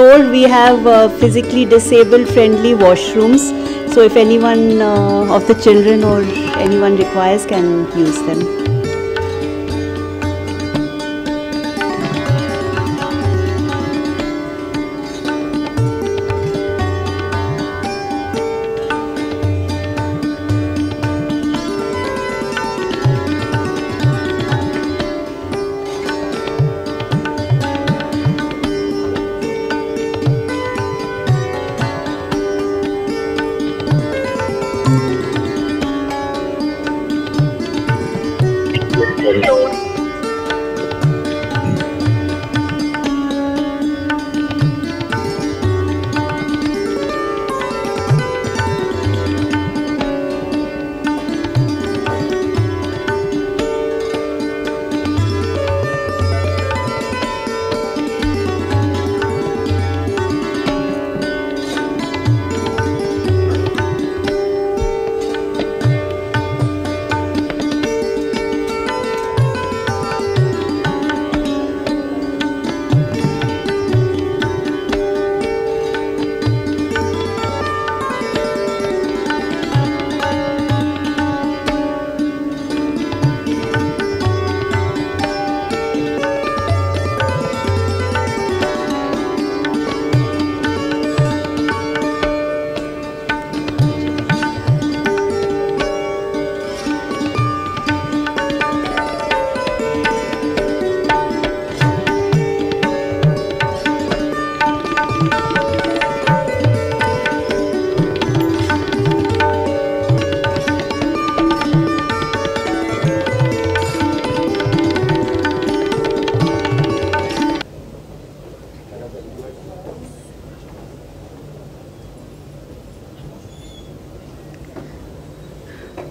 floor we have physically disabled friendly washrooms. So if anyone of the children or anyone requires, can use them.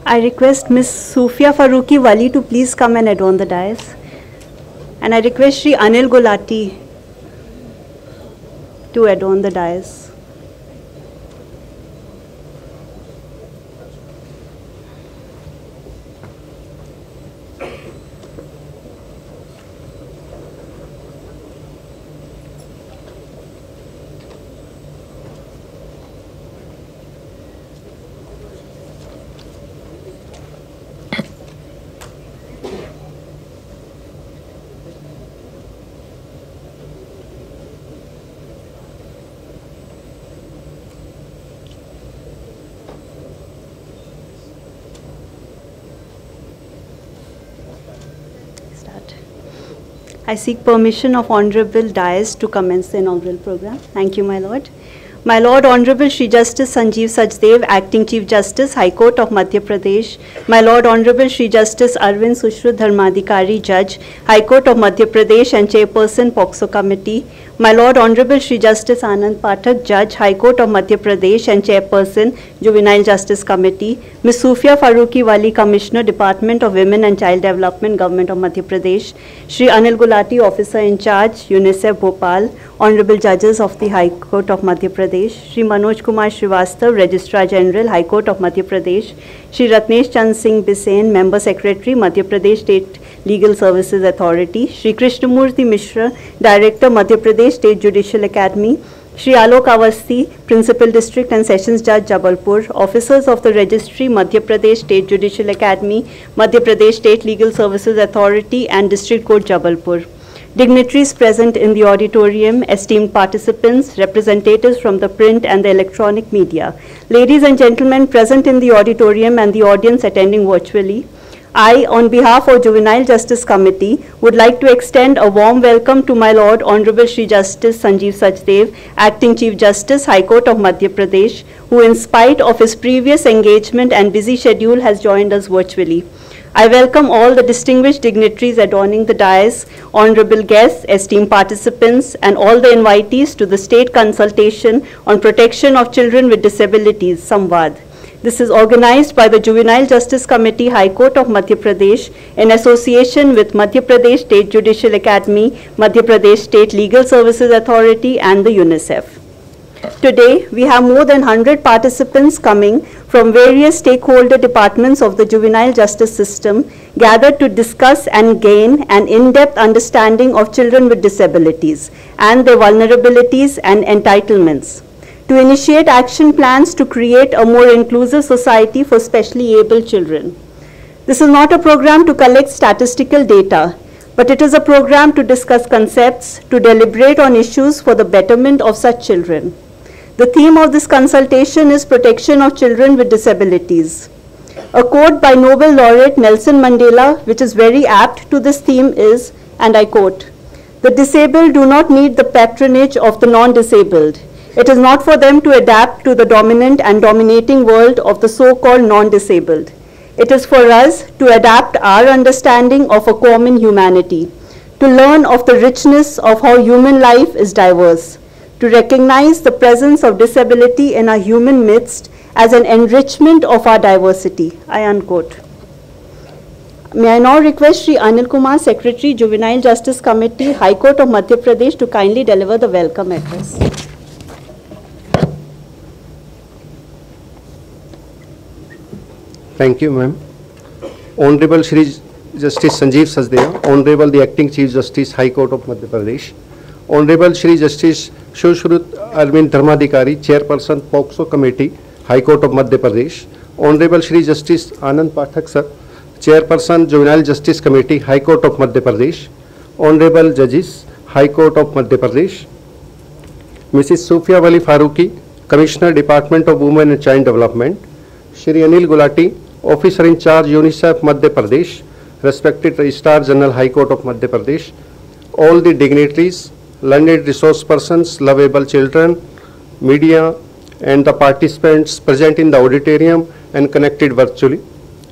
I request Ms. Sufia Farooqi Wali to please come and adorn the dais. And I request Shri Anil Gulati to adorn the dais. I seek permission of Honorable Dais to commence the inaugural program. Thank you, my Lord. My Lord, Honorable Shri Justice Sanjeev Sachdev, Acting Chief Justice, High Court of Madhya Pradesh. My Lord, Honorable Shri Justice Arvind Sushruth Dharmadhikari, Judge, High Court of Madhya Pradesh and Chairperson, POCSO Committee. My Lord, Honorable Shri Justice Anand Pathak, Judge, High Court of Madhya Pradesh and Chairperson, Juvenile Justice Committee. Ms. Sufia Farooqi Wali, Commissioner, Department of Women and Child Development, Government of Madhya Pradesh. Shri Anil Gulati, Officer in Charge, UNICEF, Bhopal. Honorable Judges of the High Court of Madhya Pradesh. Shri Manoj Kumar Srivastav, Registrar General, High Court of Madhya Pradesh. Shri Ratnesh Chand Singh Bisain, Member Secretary, Madhya Pradesh State Legal Services Authority. Shri Krishnamurthy Mishra, Director, Madhya Pradesh State Judicial Academy. Shri Alok Awasthi, Principal District and Sessions Judge, Jabalpur. Officers of the Registry, Madhya Pradesh State Judicial Academy, Madhya Pradesh State Legal Services Authority and District Court, Jabalpur. Dignitaries present in the auditorium, esteemed participants, representatives from the print and the electronic media, ladies and gentlemen present in the auditorium and the audience attending virtually, I, on behalf of Juvenile Justice Committee, would like to extend a warm welcome to my Lord Honorable Shri Justice Sanjeev Sachdev, Acting Chief Justice, High Court of Madhya Pradesh, who in spite of his previous engagement and busy schedule has joined us virtually. I welcome all the distinguished dignitaries adorning the dais, honorable guests, esteemed participants, and all the invitees to the State Consultation on Protection of Children with Disabilities, Samvad. This is organized by the Juvenile Justice Committee, High Court of Madhya Pradesh, in association with Madhya Pradesh State Judicial Academy, Madhya Pradesh State Legal Services Authority, and the UNICEF. Today, we have more than 100 participants coming from various stakeholder departments of the juvenile justice system gathered to discuss and gain an in-depth understanding of children with disabilities and their vulnerabilities and entitlements, to initiate action plans to create a more inclusive society for specially able children. This is not a program to collect statistical data, but it is a program to discuss concepts, to deliberate on issues for the betterment of such children. The theme of this consultation is protection of children with disabilities. A quote by Nobel laureate Nelson Mandela, which is very apt to this theme, is, and I quote, "The disabled do not need the patronage of the non-disabled. It is not for them to adapt to the dominant and dominating world of the so-called non-disabled. It is for us to adapt our understanding of a common humanity, to learn of the richness of how human life is diverse, to recognize the presence of disability in our human midst as an enrichment of our diversity." I unquote. May I now request Shri Anil Kumar, Secretary, Juvenile Justice Committee, High Court of Madhya Pradesh, to kindly deliver the welcome address. Thank you, ma'am. Honorable Shri Justice Sanjeev Sachdeva, Honorable the Acting Chief Justice, High Court of Madhya Pradesh, Honorable Shri Justice Sushruta Arvind Dharmadhikari, Chairperson, POCSO Committee, High Court of Madhya Pradesh, Honorable Shri Justice Anand Pathak Sir, Chairperson, Juvenile Justice Committee, High Court of Madhya Pradesh, Honorable Judges, High Court of Madhya Pradesh, Mrs. Sufia Wali Faruqi, Commissioner, Department of Women and Child Development, Shri Anil Gulati, Officer in Charge, UNICEF Madhya Pradesh, respected Registrar General, High Court of Madhya Pradesh, all the dignitaries, learned resource persons, lovable children, media, and the participants present in the auditorium and connected virtually.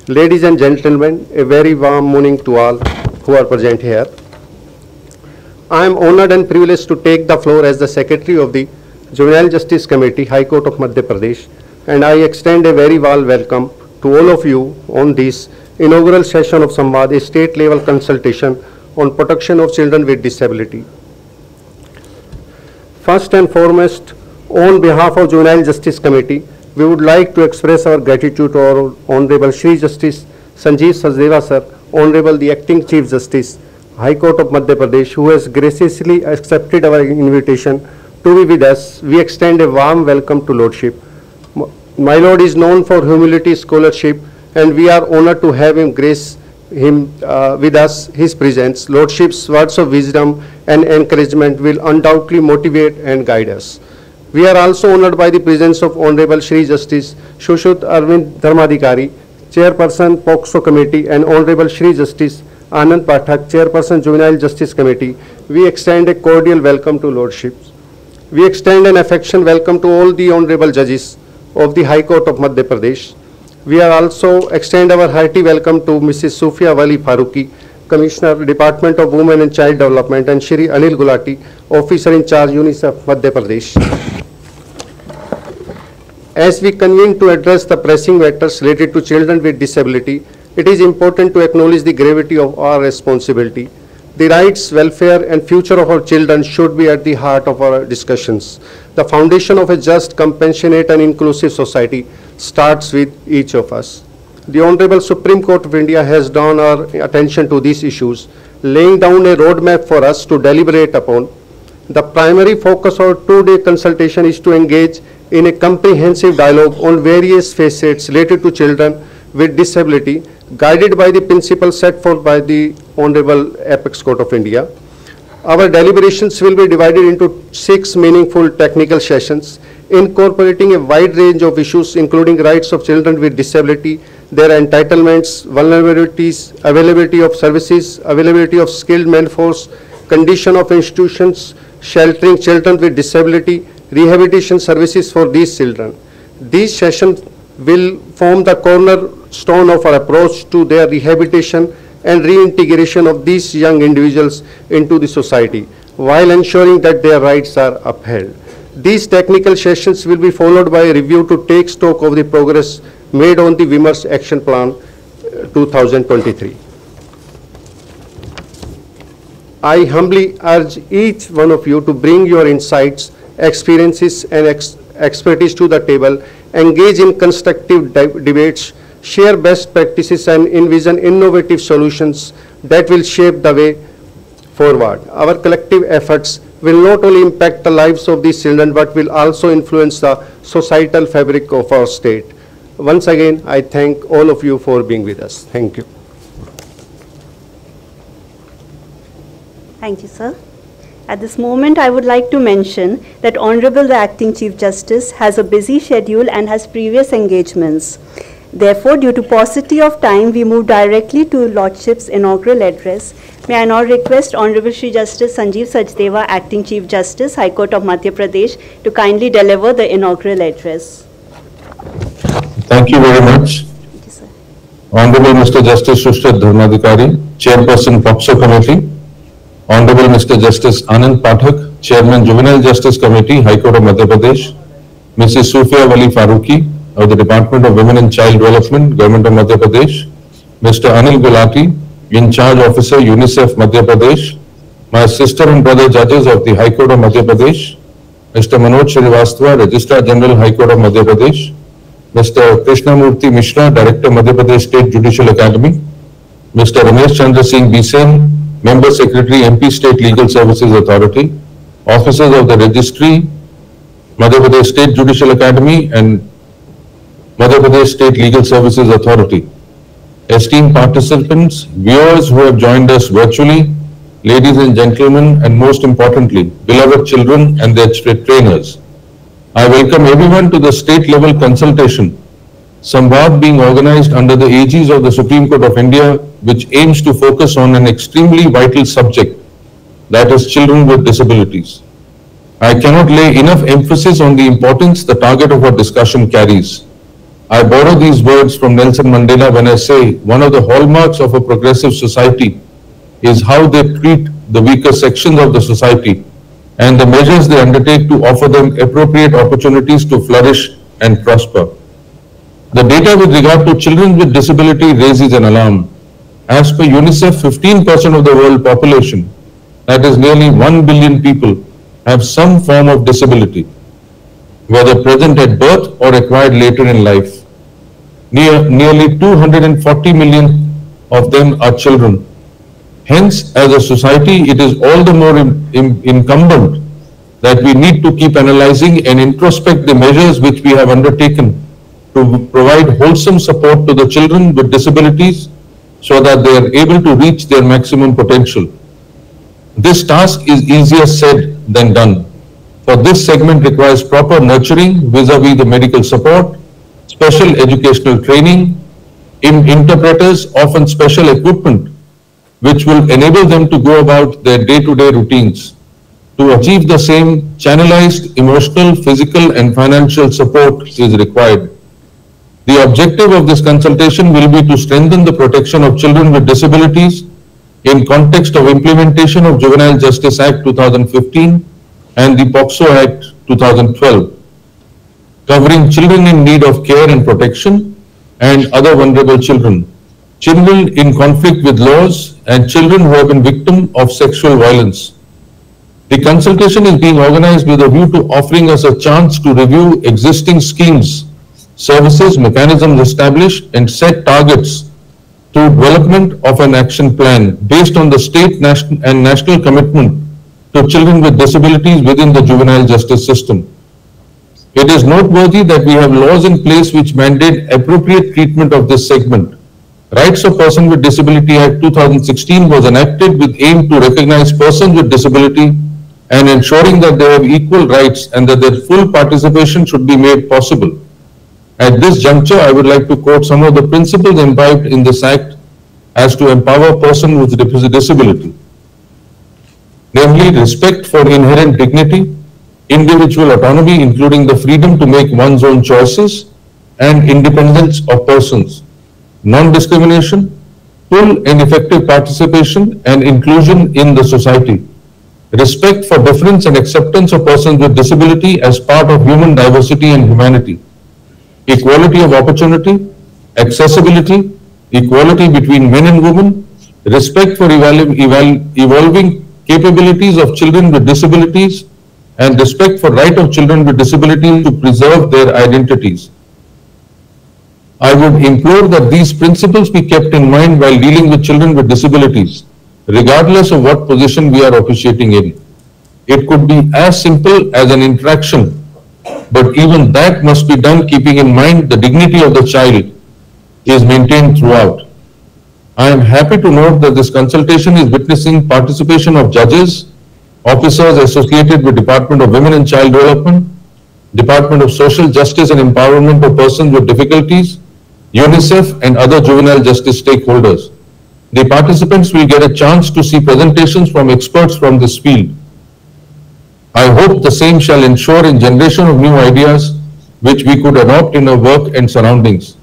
Ladies and gentlemen, a very warm morning to all who are present here. I am honored and privileged to take the floor as the Secretary of the Juvenile Justice Committee, High Court of Madhya Pradesh, and I extend a very warm welcome to all of you on this inaugural session of Samvad, a state-level consultation on protection of children with disability. First and foremost, on behalf of Juvenile Justice Committee, we would like to express our gratitude to our Honorable Shri Justice Sanjeev Sachdeva Sir, Honorable the Acting Chief Justice, High Court of Madhya Pradesh, who has graciously accepted our invitation to be with us. We extend a warm welcome to Lordship. My Lord is known for humility, scholarship, and we are honored to have him grace him with us, his presence. Lordship's words of wisdom and encouragement will undoubtedly motivate and guide us. We are also honored by the presence of Honorable Shri Justice Sushruta Arvind Dharmadhikari, Chairperson, POCSO Committee, and Honorable Shri Justice Anand Pathak, Chairperson, Juvenile Justice Committee. We extend a cordial welcome to Lordships. We extend an affectionate welcome to all the Honorable Judges of the High Court of Madhya Pradesh. We are also extend our hearty welcome to Mrs. Sufia Wali Faruqi, Commissioner, Department of Women and Child Development, and Shri Anil Gulati, Officer in Charge, UNICEF Madhya Pradesh. As we convene to address the pressing matters related to children with disability, it is important to acknowledge the gravity of our responsibility. The rights, welfare, and future of our children should be at the heart of our discussions. The foundation of a just, compassionate, and inclusive society starts with each of us. The Honorable Supreme Court of India has drawn our attention to these issues, laying down a roadmap for us to deliberate upon. The primary focus of two-day consultation is to engage in a comprehensive dialogue on various facets related to children with disability, guided by the principles set forth by the Honorable Apex Court of India. Our deliberations will be divided into 6 meaningful technical sessions, incorporating a wide range of issues including rights of children with disability, their entitlements, vulnerabilities, availability of services, availability of skilled manforce, condition of institutions, sheltering children with disability, rehabilitation services for these children. These sessions will form the cornerstone of our approach to their rehabilitation and reintegration of these young individuals into the society, while ensuring that their rights are upheld. These technical sessions will be followed by a review to take stock of the progress made on the Vimarsh Action Plan 2023. I humbly urge each one of you to bring your insights, experiences, and expertise to the table engage in constructive debates, share best practices and envision innovative solutions that will shape the way forward. Our collective efforts will not only impact the lives of these children but will also influence the societal fabric of our state. Once again, I thank all of you for being with us. Thank you. Thank you, sir. At this moment, I would like to mention that Honorable the Acting Chief Justice has a busy schedule and has previous engagements. Therefore, due to paucity of time, we move directly to Lordship's inaugural address. May I now request Honorable Shri Justice Sanjeev Sachdeva, Acting Chief Justice, High Court of Madhya Pradesh, to kindly deliver the inaugural address. Thank you very much. Thank you, sir. Honorable Mr. Justice Sushrit Dharmadhikari, Chairperson POCSO Committee. Honorable Mr. Justice Anand Pathak, Chairman Juvenile Justice Committee, High Court of Madhya Pradesh. Mrs. Sufia Wali Farooqi of the Department of Women and Child Development, Government of Madhya Pradesh. Mr. Anil Gulati, In Charge Officer, UNICEF Madhya Pradesh. My sister and brother judges of the High Court of Madhya Pradesh. Mr. Manoj Srivastava, Registrar General, High Court of Madhya Pradesh. Mr. Krishnamurthy Mishra, Director, Madhya Pradesh State Judicial Academy. Mr. Ramesh Chandra Singh Bisen, Member Secretary, MP State Legal Services Authority. Officers of the Registry, Madhya Pradesh State Judicial Academy and Madhya Pradesh State Legal Services Authority. Esteemed participants, viewers who have joined us virtually, ladies and gentlemen, and most importantly, beloved children and their trainers. I welcome everyone to the state-level consultation, Samvad, being organized under the aegis of the Supreme Court of India, which aims to focus on an extremely vital subject, that is children with disabilities. I cannot lay enough emphasis on the importance the target of our discussion carries. I borrow these words from Nelson Mandela when I say one of the hallmarks of a progressive society is how they treat the weaker sections of the society and the measures they undertake to offer them appropriate opportunities to flourish and prosper. The data with regard to children with disability raises an alarm. As per UNICEF, 15% of the world population, that is nearly 1 billion people, have some form of disability, whether present at birth or acquired later in life. Nearly 240 million of them are children. Hence, as a society, it is all the more incumbent that we need to keep analyzing and introspect the measures which we have undertaken to provide wholesome support to the children with disabilities so that they are able to reach their maximum potential. This task is easier said than done, for this segment requires proper nurturing vis-a-vis the medical support, special educational training, interpreters, often special equipment, which will enable them to go about their day-to-day routines. To achieve the same, channelized emotional, physical, and financial support is required. The objective of this consultation will be to strengthen the protection of children with disabilities in context of implementation of Juvenile Justice Act 2015 and the POCSO Act 2012, covering children in need of care and protection and other vulnerable children, children in conflict with laws, and children who have been victims of sexual violence. The consultation is being organized with a view to offering us a chance to review existing schemes, services, mechanisms established, and set targets to development of an action plan based on the state and national commitment to children with disabilities within the juvenile justice system. It is noteworthy that we have laws in place which mandate appropriate treatment of this segment. Rights of Persons with Disability Act 2016 was enacted with aim to recognize persons with disability and ensuring that they have equal rights and that their full participation should be made possible. At this juncture, I would like to quote some of the principles imbibed in this Act as to empower persons with disability. Namely, respect for inherent dignity, individual autonomy, including the freedom to make one's own choices, and independence of persons, non-discrimination, full and effective participation and inclusion in the society, respect for difference and acceptance of persons with disability as part of human diversity and humanity, equality of opportunity, accessibility, equality between men and women, respect for evolving capabilities of children with disabilities, and respect for right of children with disabilities to preserve their identities, I would implore that these principles be kept in mind while dealing with children with disabilities, regardless of what position we are officiating in. It could be as simple as an interaction, but even that must be done keeping in mind the dignity of the child is maintained throughout. I am happy to note that this consultation is witnessing participation of judges, officers associated with Department of Women and Child Development, Department of Social Justice and Empowerment of Persons with Difficulties, UNICEF and other juvenile justice stakeholders. The participants will get a chance to see presentations from experts from this field. I hope the same shall ensure in generation of new ideas which we could adopt in our work and surroundings.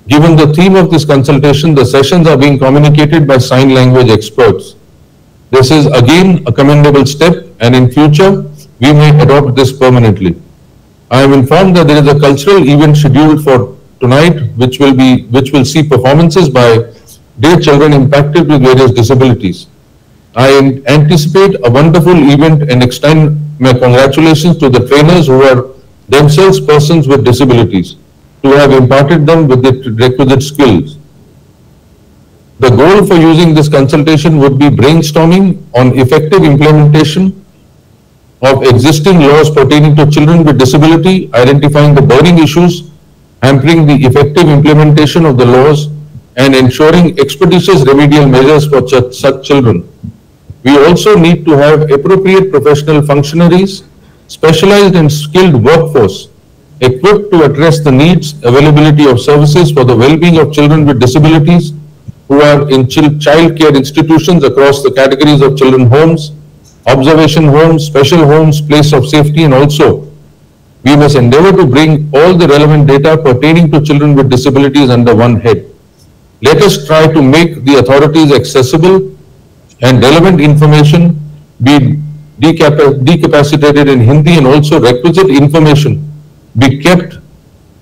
Given the theme of this consultation, the sessions are being communicated by sign language experts. This is again a commendable step, and in future we may adopt this permanently. I am informed that there is a cultural event scheduled for tonight which will see performances by dear children impacted with various disabilities. I anticipate a wonderful event and extend my congratulations to the trainers who are themselves persons with disabilities to have imparted them with the requisite skills. The goal for using this consultation would be brainstorming on effective implementation of existing laws pertaining to children with disability, identifying the burning issues, hampering the effective implementation of the laws, and ensuring expeditious remedial measures for such children. We also need to have appropriate professional functionaries, specialized and skilled workforce, equipped to address the needs, availability of services for the well-being of children with disabilities who are in child care institutions across the categories of children homes, observation homes, special homes, place of safety, and also we must endeavor to bring all the relevant data pertaining to children with disabilities under one head. Let us try to make the authorities accessible and relevant information be decapacitated in Hindi, and also requisite information be kept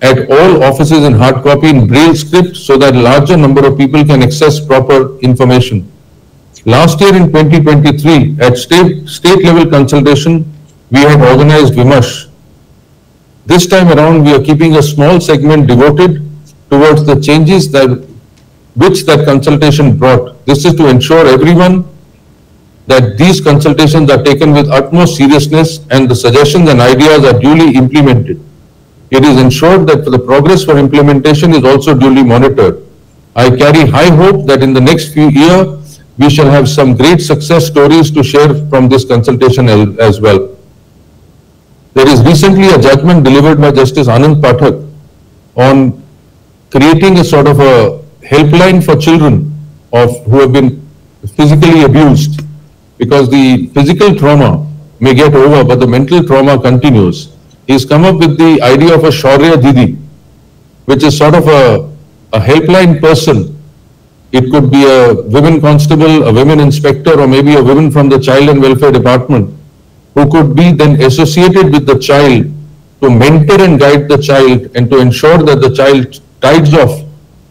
at all offices in hard copy in Braille script so that a larger number of people can access proper information. Last year in 2023, at state level consultation, we had organized Vimash. This time around, we are keeping a small segment devoted towards the changes which that consultation brought. This is to ensure everyone that these consultations are taken with utmost seriousness and the suggestions and ideas are duly implemented. It is ensured that the progress for implementation is also duly monitored. I carry high hope that in the next few years, we shall have some great success stories to share from this consultation as well. There is recently a judgment delivered by Justice Anand Pathak on creating a sort of a helpline for children who have been physically abused, because the physical trauma may get over, but the mental trauma continues. He's come up with the idea of a Shaurya Didi, which is sort of a helpline person. It could be a women constable, a women inspector, or maybe a woman from the Child and Welfare Department, who could be then associated with the child to mentor and guide the child and to ensure that the child tides off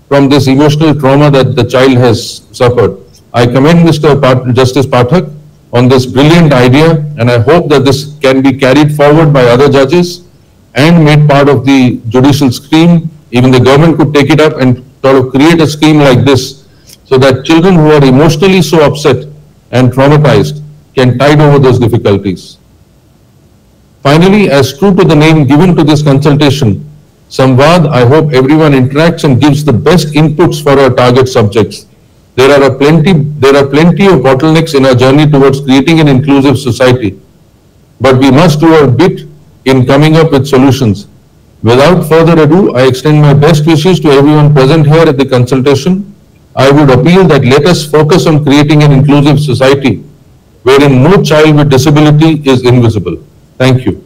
from this emotional trauma that the child has suffered. I commend Justice Pathak on this brilliant idea, and I hope that this can be carried forward by other judges and made part of the judicial scheme. Even the government could take it up and sort of create a scheme like this so that children who are emotionally so upset and traumatized can tide over those difficulties. Finally, as true to the name given to this consultation, Samvad, I hope everyone interacts and gives the best inputs for our target subjects. There are plenty of bottlenecks in our journey towards creating an inclusive society, but we must do our bit in coming up with solutions. Without further ado, I extend my best wishes to everyone present here at the consultation. I would appeal that let us focus on creating an inclusive society wherein no child with disability is invisible. Thank you.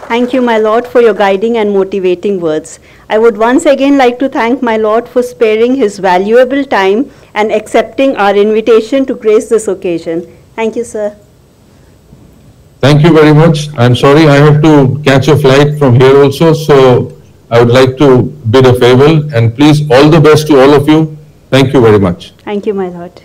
Thank you, my Lord, for your guiding and motivating words. I would once again like to thank my Lord for sparing his valuable time and accepting our invitation to grace this occasion. Thank you, sir. Thank you very much. I'm sorry I have to catch a flight from here also, so I would like to bid a farewell, and please, all the best to all of you. Thank you very much. Thank you, my Lord.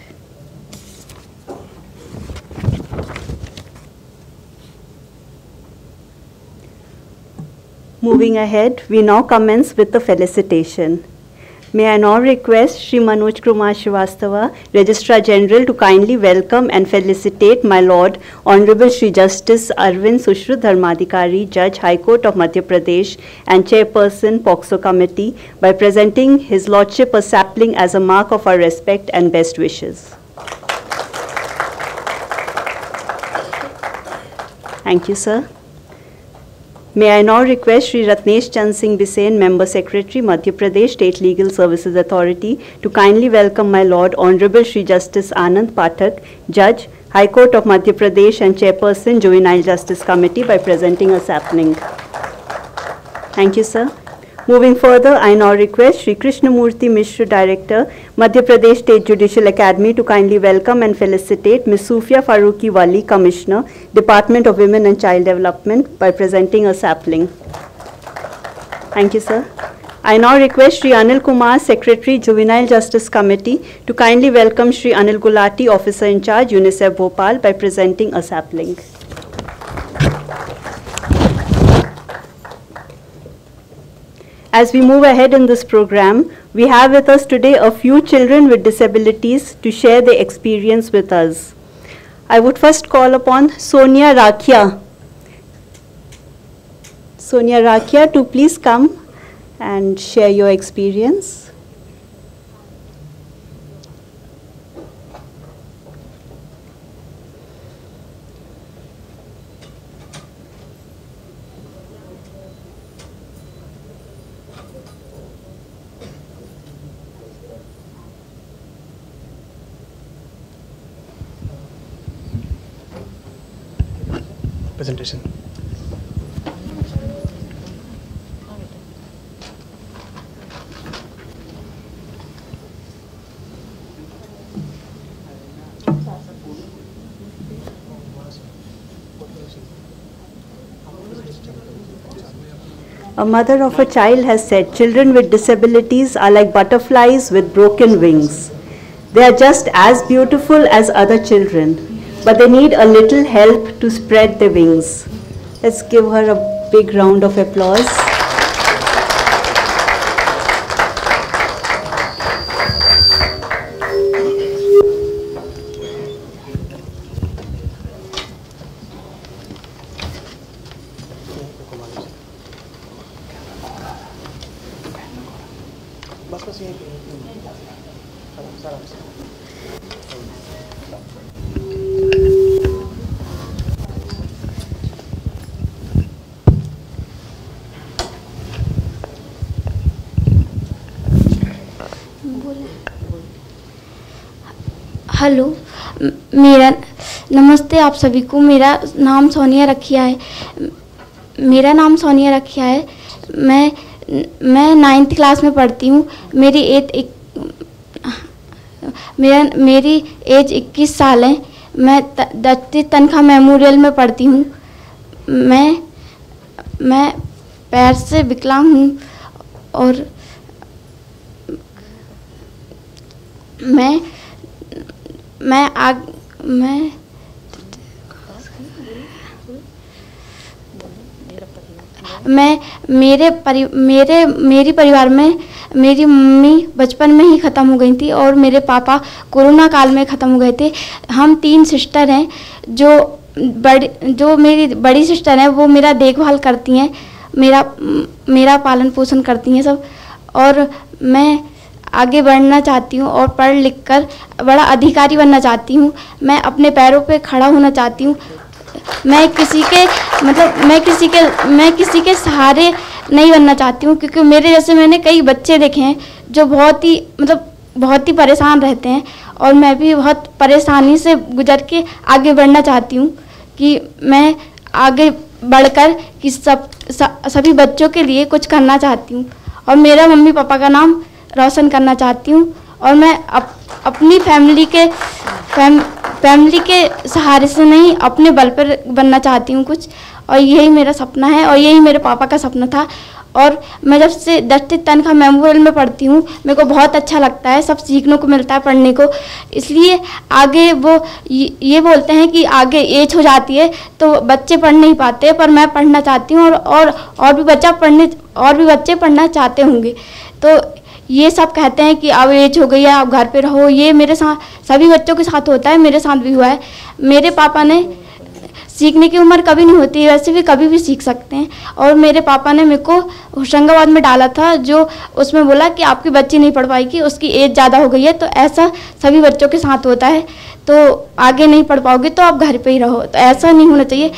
Moving ahead, we now commence with the felicitation. May I now request Shri Manoj Kumar Srivastava, Registrar General, to kindly welcome and felicitate my Lord Honorable Shri Justice Arvind Sushruta Dharmadhikari, Judge, High Court of Madhya Pradesh and Chairperson, POCSO Committee, by presenting His Lordship a sapling as a mark of our respect and best wishes. Thank you, sir. May I now request Shri Ratnesh Chand Singh Bisain, Member Secretary, Madhya Pradesh State Legal Services Authority, to kindly welcome my Lord Honorable Shri Justice Anand Pathak, Judge, High Court of Madhya Pradesh and Chairperson, Juvenile Justice Committee, by presenting a sapling. Thank you, sir. Moving further, I now request Shri Krishnamurthy Mishra, Director, Madhya Pradesh State Judicial Academy, to kindly welcome and felicitate Ms. Sufia Farooqi Wali, Commissioner, Department of Women and Child Development, by presenting a sapling. Thank you, sir. I now request Shri Anil Kumar, Secretary, Juvenile Justice Committee, to kindly welcome Shri Anil Gulati, Officer in Charge, UNICEF Bhopal, by presenting a sapling. As we move ahead in this program, we have with us today a few children with disabilities to share their experience with us. I would first call upon Sonia Rakhia. Sonia Rakhia, to please come and share your experience. Presentation. A mother of a child has said, children with disabilities are like butterflies with broken wings. They are just as beautiful as other children, but they need a little help to spread their wings. Let's give her a big round of applause. Hello, मेरा नमस्ते आप सभी को। मेरा नाम सोनिया रखिया है। मैं 9th क्लास में पढ़ती हूँ। मेरी एज 21 साल है। मैं जस्टिस तनखा मेमोरियल में पढ़ती हूँ। मैं पैर से विकलांग हूँ और मेरे परिवार में मेरी मम्मी बचपन में ही ख़त्म हो गई थी और मेरे पापा कोरोना काल में ख़त्म हो गए थे। हम 3 सिस्टर हैं। जो मेरी बड़ी सिस्टर हैं वो मेरा देखभाल करती हैं, मेरा पालन पोषण करती हैं सब। और मैं आगे बढ़ना चाहती हूँ और पढ़ लिख कर बड़ा अधिकारी बनना चाहती हूँ। मैं अपने पैरों पे खड़ा होना चाहती हूँ। मैं किसी के सहारे नहीं बनना चाहती हूँ, क्योंकि मेरे जैसे मैंने कई बच्चे देखे हैं जो बहुत ही परेशान रहते हैं और मैं भी बहुत परेशानी से गुजर के आगे बढ़ना चाहती हूँ कि मैं आगे बढ़कर कि सभी बच्चों के लिए कुछ करना चाहती हूँ और मेरा मम्मी पापा का नाम रोशन करना चाहती हूँ। और मैं अपनी फैमिली के फैमिली के सहारे से नहीं, अपने बल पर बनना चाहती हूँ कुछ, और यही मेरा सपना है और यही मेरे पापा का सपना था। और मैं जब से जस्टिस तनखा मेमोरियल में पढ़ती हूँ, मेरे को बहुत अच्छा लगता है, सब सीखने को मिलता है पढ़ने को। इसलिए आगे वो ये बोलते हैं कि आगे एज हो जाती है तो बच्चे पढ़ नहीं पाते, पर मैं पढ़ना चाहती हूँ और भी बच्चे पढ़ना चाहते होंगे। तो ये सब कहते हैं कि अब एज हो गई है, आप घर पे रहो। ये मेरे साथ सभी बच्चों के साथ होता है, मेरे साथ भी हुआ है। मेरे पापा ने सीखने की उम्र कभी नहीं होती, वैसे भी कभी भी सीख सकते हैं। और मेरे पापा ने मेरे को होशंगाबाद में डाला था, जो उसमें बोला कि आपकी बच्ची नहीं पढ़ पाएगी, उसकी एज ज़्यादा हो गई है। तो ऐसा सभी बच्चों के साथ होता है, तो आगे नहीं पढ़ पाओगे तो आप घर पे ही रहो। तो ऐसा नहीं होना चाहिए,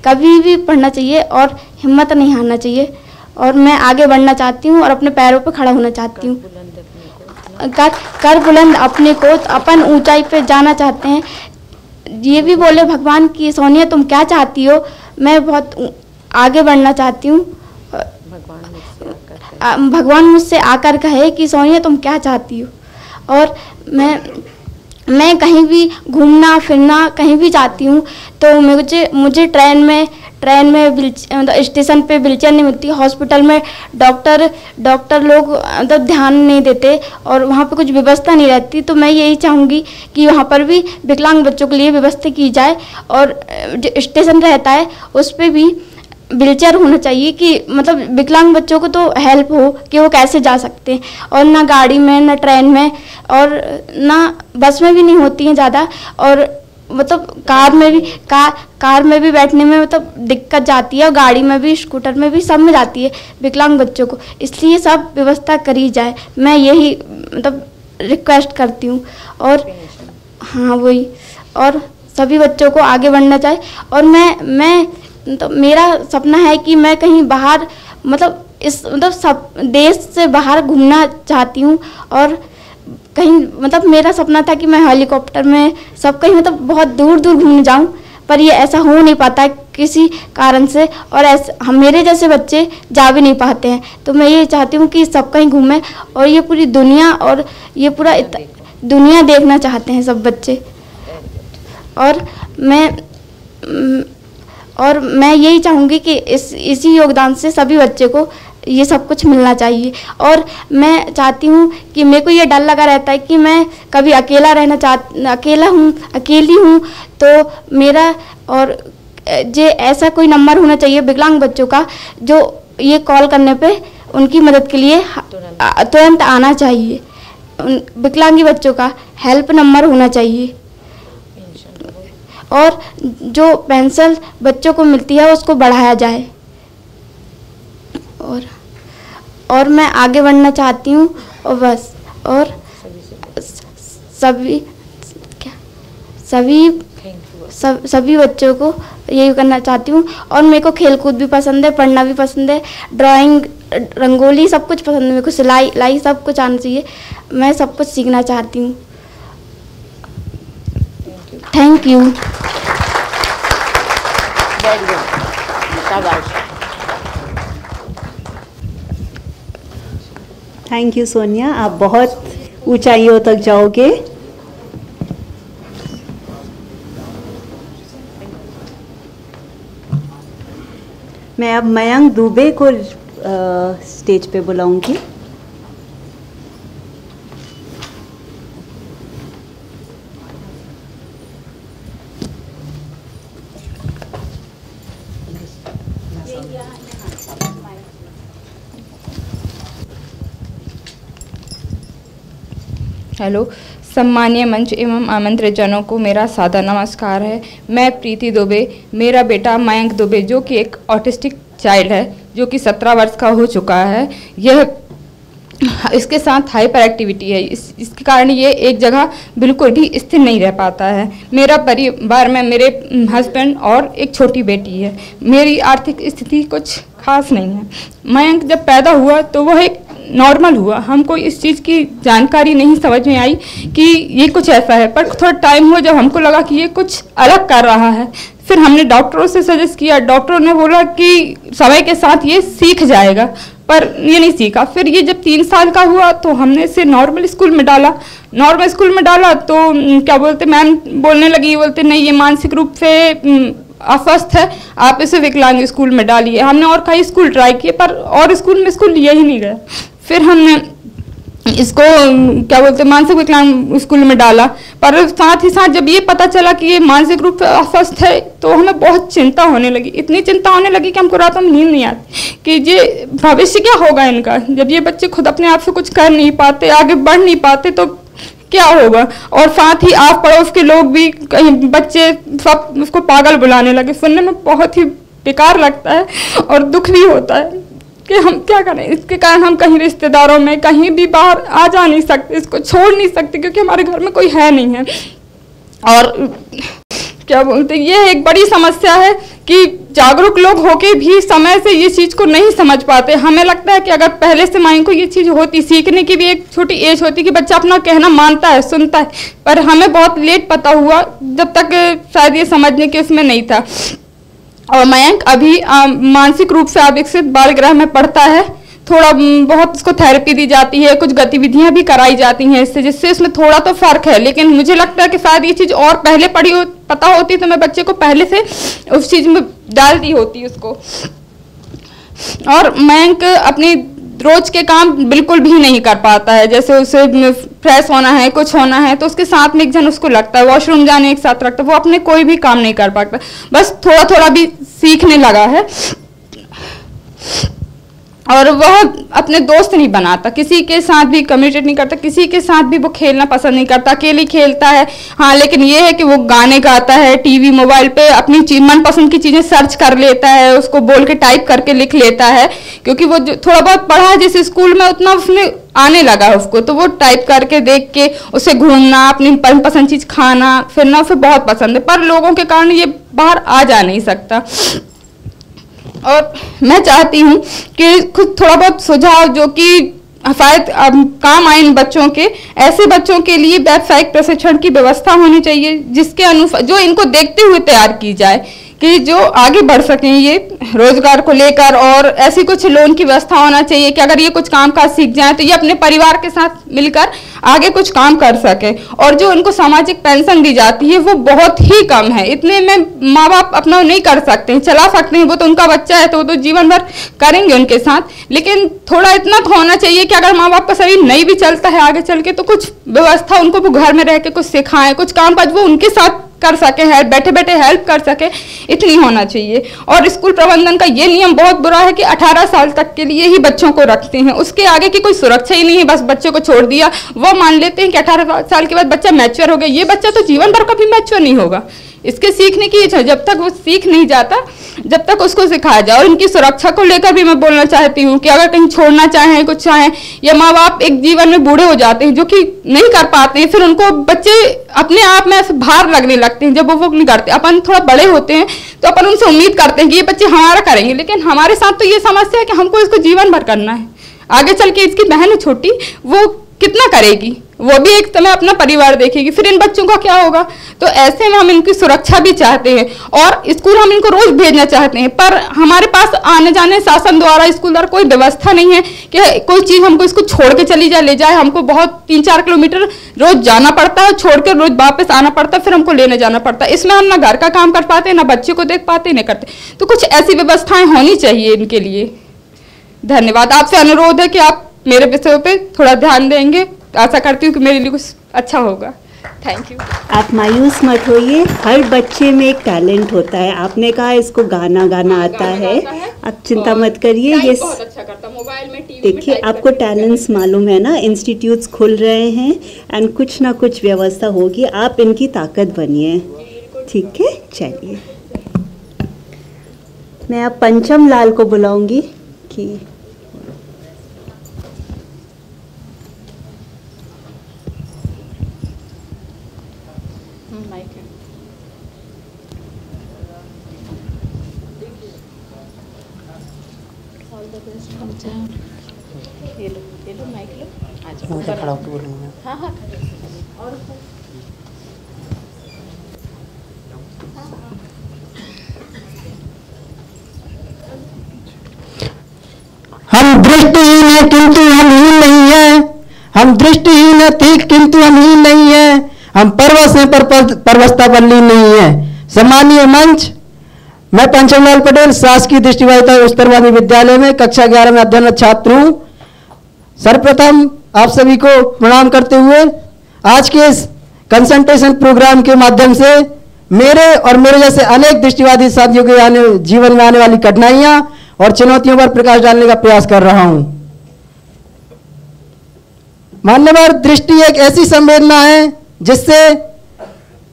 कभी भी पढ़ना चाहिए और हिम्मत नहीं हारना चाहिए। और मैं आगे बढ़ना चाहती हूँ और अपने पैरों पर खड़ा होना चाहती हूँ। कर बुलंद अपने को, तो अपन ऊंचाई पे जाना चाहते हैं। ये भी बोले भगवान कि सोनिया तुम क्या चाहती हो, मैं बहुत आगे बढ़ना चाहती हूँ। भगवान मुझसे आकर कहे कि सोनिया तुम क्या चाहती हो। और मैं कहीं भी घूमना फिरना कहीं भी जाती हूँ तो मुझे ट्रेन में मतलब स्टेशन पे व्हीलचेयर नहीं मिलती, हॉस्पिटल में डॉक्टर लोग मतलब ध्यान नहीं देते और वहाँ पे कुछ व्यवस्था नहीं रहती। तो मैं यही चाहूँगी कि वहाँ पर भी विकलांग बच्चों के लिए व्यवस्था की जाए, और जो स्टेशन रहता है उस पर भी व्हीलचेयर होना चाहिए कि मतलब विकलांग बच्चों को तो हेल्प हो कि वो कैसे जा सकते हैं। और ना गाड़ी में, ना ट्रेन में, और ना बस में भी नहीं होती हैं ज़्यादा, और मतलब कार में भी बैठने में मतलब दिक्कत जाती है, और गाड़ी में भी, स्कूटर में भी, सब में जाती है विकलांग बच्चों को। इसलिए सब व्यवस्था करी जाए, मैं यही मतलब रिक्वेस्ट करती हूँ। और हाँ वही, और सभी बच्चों को आगे बढ़ना चाहिए। और मैं तो मेरा सपना है कि मैं कहीं बाहर मतलब सब देश से बाहर घूमना चाहती हूँ। और कहीं मतलब मेरा सपना था कि मैं हेलीकॉप्टर में सब कहीं मतलब बहुत दूर दूर घूमने जाऊँ, पर ये ऐसा हो नहीं पाता है किसी कारण से, और ऐसे मेरे जैसे बच्चे जा भी नहीं पाते हैं। तो मैं ये चाहती हूँ कि सब कहीं घूमें, और ये पूरी दुनिया और ये पूरा दुनिया देखना चाहते हैं सब बच्चे। और मैं यही चाहूँगी कि इसी योगदान से सभी बच्चे को ये सब कुछ मिलना चाहिए। और मैं चाहती हूँ कि मेरे को ये डर लगा रहता है कि मैं कभी अकेली हूँ, तो मेरा और जे ऐसा कोई नंबर होना चाहिए विकलांग बच्चों का, जो ये कॉल करने पे उनकी मदद के लिए तुरंत आना चाहिए। विकलांगी बच्चों का हेल्प नंबर होना चाहिए, और जो पेंशन बच्चों को मिलती है उसको बढ़ाया जाए। और मैं आगे बढ़ना चाहती हूँ, और बस। और सभी बच्चों को यही करना चाहती हूँ। और मेरे को खेलकूद भी पसंद है, पढ़ना भी पसंद है, ड्राइंग, रंगोली सब कुछ पसंद है मेरे को, सिलाई सब कुछ आना चाहिए। मैं सब कुछ सीखना चाहती हूँ। Thank you. Thank you Sonia, आप बहुत ऊंचाइयों तक जाओगे। मैं अब मयंक दुबे को स्टेज पे बुलाऊंगी। हेलो, सम्मानीय मंच एवं आमंत्रित जनों को मेरा सादर नमस्कार है। मैं प्रीति दुबे, मेरा बेटा मयंक दुबे जो कि एक ऑटिस्टिक चाइल्ड है, जो कि 17 वर्ष का हो चुका है। इसके साथ हाइपर एक्टिविटी है, इसके कारण ये एक जगह बिल्कुल भी स्थिर नहीं रह पाता है। मेरा परिवार में मेरे हस्बैंड और एक छोटी बेटी है। मेरी आर्थिक स्थिति कुछ खास नहीं है। मयंक जब पैदा हुआ तो वह एक नॉर्मल हुआ, हमको इस चीज़ की जानकारी नहीं समझ में आई कि ये कुछ ऐसा है। पर थोड़ा टाइम हुआ जब हमको लगा कि ये कुछ अलग कर रहा है, फिर हमने डॉक्टरों से सजेस्ट किया। डॉक्टरों ने बोला कि समय के साथ ये सीख जाएगा। पर ये नहीं सीखा। फिर ये जब 3 साल का हुआ तो हमने इसे नॉर्मल स्कूल में डाला। नॉर्मल स्कूल में डाला तो क्या बोलते, मैम बोलने लगी, बोलते नहीं ये मानसिक रूप से अस्वस्थ है, आप इसे विकलांग स्कूल में डालिए। हमने और कई स्कूल ट्राई किए पर और स्कूल में इसको लिया ही नहीं गया। फिर हमने इसको क्या बोलते मानसिक विकलांग स्कूल में डाला, पर साथ ही साथ जब ये पता चला कि ये मानसिक रूप से अस्वस्थ है तो हमें बहुत चिंता होने लगी। इतनी चिंता होने लगी कि हमको रातों में नींद नहीं आती कि ये भविष्य क्या होगा इनका। जब ये बच्चे खुद अपने आप से कुछ कर नहीं पाते, आगे बढ़ नहीं पाते तो क्या होगा। और साथ ही आस पड़ोस के लोग भी, कहीं बच्चे सब उसको पागल बुलाने लगे। सुनने में बहुत ही बेकार लगता है और दुख भी होता है कि हम क्या करें। इसके कारण हम कहीं रिश्तेदारों में कहीं भी बाहर आ जा नहीं सकते, इसको छोड़ नहीं सकते क्योंकि हमारे घर में कोई है नहीं है। और क्या बोलते, ये एक बड़ी समस्या है कि जागरूक लोग होके भी समय से ये चीज़ को नहीं समझ पाते। हमें लगता है कि अगर पहले से माँ को ये चीज़ होती, सीखने की भी एक छोटी एज होती कि बच्चा अपना कहना मानता है, सुनता है, पर हमें बहुत लेट पता हुआ, जब तक शायद ये समझने के उसमें नहीं था। और मयंक अभी मानसिक रूप से अविकसित बाल गृह में पढ़ता है। थोड़ा बहुत उसको थेरेपी दी जाती है, कुछ गतिविधियां भी कराई जाती हैं इससे, जिससे इसमें थोड़ा तो फर्क है। लेकिन मुझे लगता है कि शायद ये चीज़ और पहले पता होती तो मैं बच्चे को पहले से उस चीज़ में डाल दी होती उसको। और मयंक अपनी रोज के काम बिल्कुल भी नहीं कर पाता है। जैसे उसे फ्रेश होना है, कुछ होना है तो उसके साथ में एक जन उसको लगता है, वॉशरूम जाने एक साथ रखता है, वो अपने कोई भी काम नहीं कर पाता। बस थोड़ा थोड़ा भी सीखने लगा है। और वह अपने दोस्त नहीं बनाता, किसी के साथ भी कम्युनिकेट नहीं करता, किसी के साथ भी वो खेलना पसंद नहीं करता, अकेले खेलता है। हाँ, लेकिन ये है कि वो गाने गाता है, टीवी मोबाइल पे अपनी मनपसंद की चीज़ें सर्च कर लेता है, उसको बोल के टाइप करके लिख लेता है, क्योंकि वो जो थोड़ा बहुत पढ़ा है जिस स्कूल में उतना उसने आने लगा उसको, तो वो टाइप करके देख के उसे घूमना, अपनी मनपसंद चीज़ खाना फिरना उसे बहुत पसंद है। पर लोगों के कारण ये बाहर आ जा नहीं सकता। और मैं चाहती हूँ कि खुद थोड़ा बहुत सुझाव जो कि शायद काम आए इन बच्चों के, ऐसे बच्चों के लिए व्यावसायिक प्रशिक्षण की व्यवस्था होनी चाहिए, जिसके अनुसार जो इनको देखते हुए तैयार की जाए कि जो आगे बढ़ सकें ये रोजगार को लेकर। और ऐसी कुछ लोन की व्यवस्था होना चाहिए कि अगर ये कुछ काम काज सीख जाएं तो ये अपने परिवार के साथ मिलकर आगे कुछ काम कर सके। और जो उनको सामाजिक पेंशन दी जाती है वो बहुत ही कम है, इतने में माँ बाप अपना नहीं कर सकते हैं, चला सकते हैं, वो तो उनका बच्चा है तो वो तो जीवन भर करेंगे उनके साथ। लेकिन थोड़ा इतना तो होना चाहिए कि अगर माँ बाप का शरीर नहीं भी चलता है आगे चल के तो कुछ व्यवस्था उनको वो घर में रह के कुछ सिखाएं, कुछ काम काज वो उनके साथ कर सके, हेल्प बैठे बैठे हेल्प कर सके, इतनी होना चाहिए। और स्कूल प्रबंधन का ये नियम बहुत बुरा है कि 18 साल तक के लिए ही बच्चों को रखते हैं, उसके आगे की कोई सुरक्षा ही नहीं है। बस बच्चे को छोड़ दिया, वो मान लेते हैं कि 18 साल के बाद बच्चा मैच्योर हो गया। ये बच्चा तो जीवन भर कभी मैच्योर नहीं होगा। इसके सीखने की इच्छा, जब तक वो सीख नहीं जाता जब तक उसको सिखाया जाए। और इनकी सुरक्षा को लेकर भी मैं बोलना चाहती हूँ कि अगर कहीं छोड़ना चाहें, कुछ चाहें, या माँ बाप एक जीवन में बूढ़े हो जाते हैं जो कि नहीं कर पाते हैं, फिर उनको बच्चे अपने आप में ऐसे भार लगने लगते हैं जब वो नहीं करते। अपन थोड़ा बड़े होते हैं तो अपन उनसे उम्मीद करते हैं कि ये बच्चे हमारा करेंगे, लेकिन हमारे साथ तो ये समस्या है कि हमको इसको जीवन भर करना है। आगे चल के इसकी बहन है छोटी, वो कितना करेगी, वो भी एक समय अपना परिवार देखेगी, फिर इन बच्चों का क्या होगा। तो ऐसे में हम इनकी सुरक्षा भी चाहते हैं और स्कूल हम इनको रोज भेजना चाहते हैं, पर हमारे पास आने जाने शासन द्वारा स्कूल द्वारा कोई व्यवस्था नहीं है कि कोई चीज़ हमको इसको छोड़ के चली जाए, ले जाए। हमको बहुत 3-4 किलोमीटर रोज जाना पड़ता है, छोड़ के रोज वापस आना पड़ता है, फिर हमको लेने जाना पड़ता है। इसमें हम ना घर का काम कर पाते, ना बच्चे को देख पाते, नहीं करते। तो कुछ ऐसी व्यवस्थाएं होनी चाहिए इनके लिए। धन्यवाद। आपसे अनुरोध है कि आप मेरे विषयों पे थोड़ा ध्यान देंगे। आशा करती हूँ कि मेरे लिए कुछ अच्छा होगा। Thank you. आप मायूस मत होइए, हर बच्चे में एक टैलेंट होता है। आपने कहा इसको गाना आता है, आप चिंता मत करिए। ये बहुत अच्छा करता, मोबाइल में, टीवी में देखिए आपको टैलेंट्स मालूम है ना, इंस्टीट्यूट्स खुल रहे हैं एंड कुछ ना कुछ व्यवस्था होगी, आप इनकी ताकत बनिए, ठीक है। चलिए, मैं अब पंचम लाल को बुलाऊंगी कि ये लो माइक लो, आज खड़ा होकर बोलूँगा। हाँ हाँ, और हम दृष्टि किंतु हम हीन नहीं हैं, हम दृष्टिहीन हैं ठीक किंतु हम हीन नहीं हैं, हम परवश हैं पर परवशता बल्ली नहीं है। सम्मानीय मंच, मैं पंचमलाल पटेल शासकीय दृष्टिबाधिता उच्चतर विद्यालय में कक्षा 11 में अध्ययनरत छात्र हूँ। सर्वप्रथम आप सभी को प्रणाम करते हुए आज के इस कंसल्टेशन प्रोग्राम के माध्यम से मेरे और मेरे जैसे अनेक दृष्टिबाधित साथियों के जीवन में आने वाली कठिनाइयां और चुनौतियों पर प्रकाश डालने का प्रयास कर रहा हूं। मान्यवर, दृष्टि एक ऐसी संवेदना है जिससे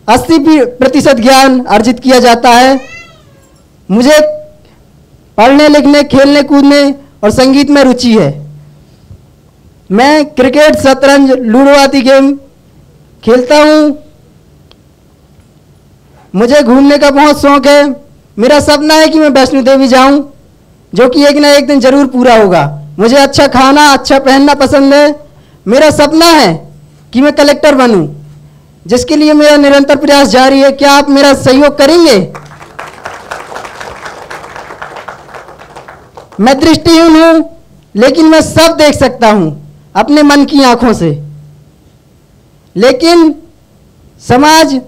80% ज्ञान अर्जित किया जाता है। मुझे पढ़ने लिखने खेलने कूदने और संगीत में रुचि है। मैं क्रिकेट शतरंज लूडो आदि गेम खेलता हूँ। मुझे घूमने का बहुत शौक है। मेरा सपना है कि मैं वैष्णो देवी जाऊं, जो कि एक ना एक दिन जरूर पूरा होगा। मुझे अच्छा खाना अच्छा पहनना पसंद है। मेरा सपना है कि मैं कलेक्टर बनूं, जिसके लिए मेरा निरंतर प्रयास जारी है। क्या आप मेरा सहयोग करेंगे? मैं दृष्टिहीन हूं, लेकिन मैं सब देख सकता हूं अपने मन की आंखों से। लेकिन समाज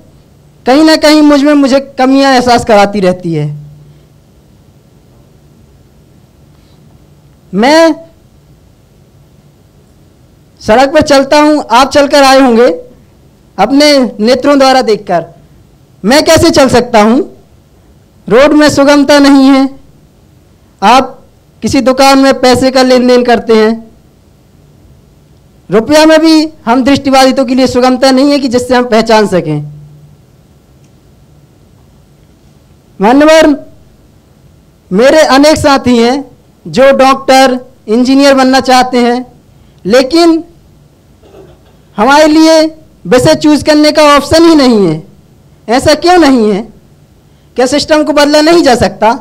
कहीं ना कहीं मुझे कमियां एहसास कराती रहती है। मैं सड़क पर चलता हूं, आप चलकर आए होंगे अपने नेत्रों द्वारा देखकर। मैं कैसे चल सकता हूं? रोड में सुगमता नहीं है। आप किसी दुकान में पैसे का लेन देन करते हैं, रुपया में भी हम दृष्टिबाधितों के लिए सुगमता नहीं है कि जिससे हम पहचान सकें। मान्यवर, मेरे अनेक साथी हैं जो डॉक्टर इंजीनियर बनना चाहते हैं, लेकिन हमारे लिए विषय चूज करने का ऑप्शन ही नहीं है। ऐसा क्यों नहीं है? क्या सिस्टम को बदला नहीं जा सकता?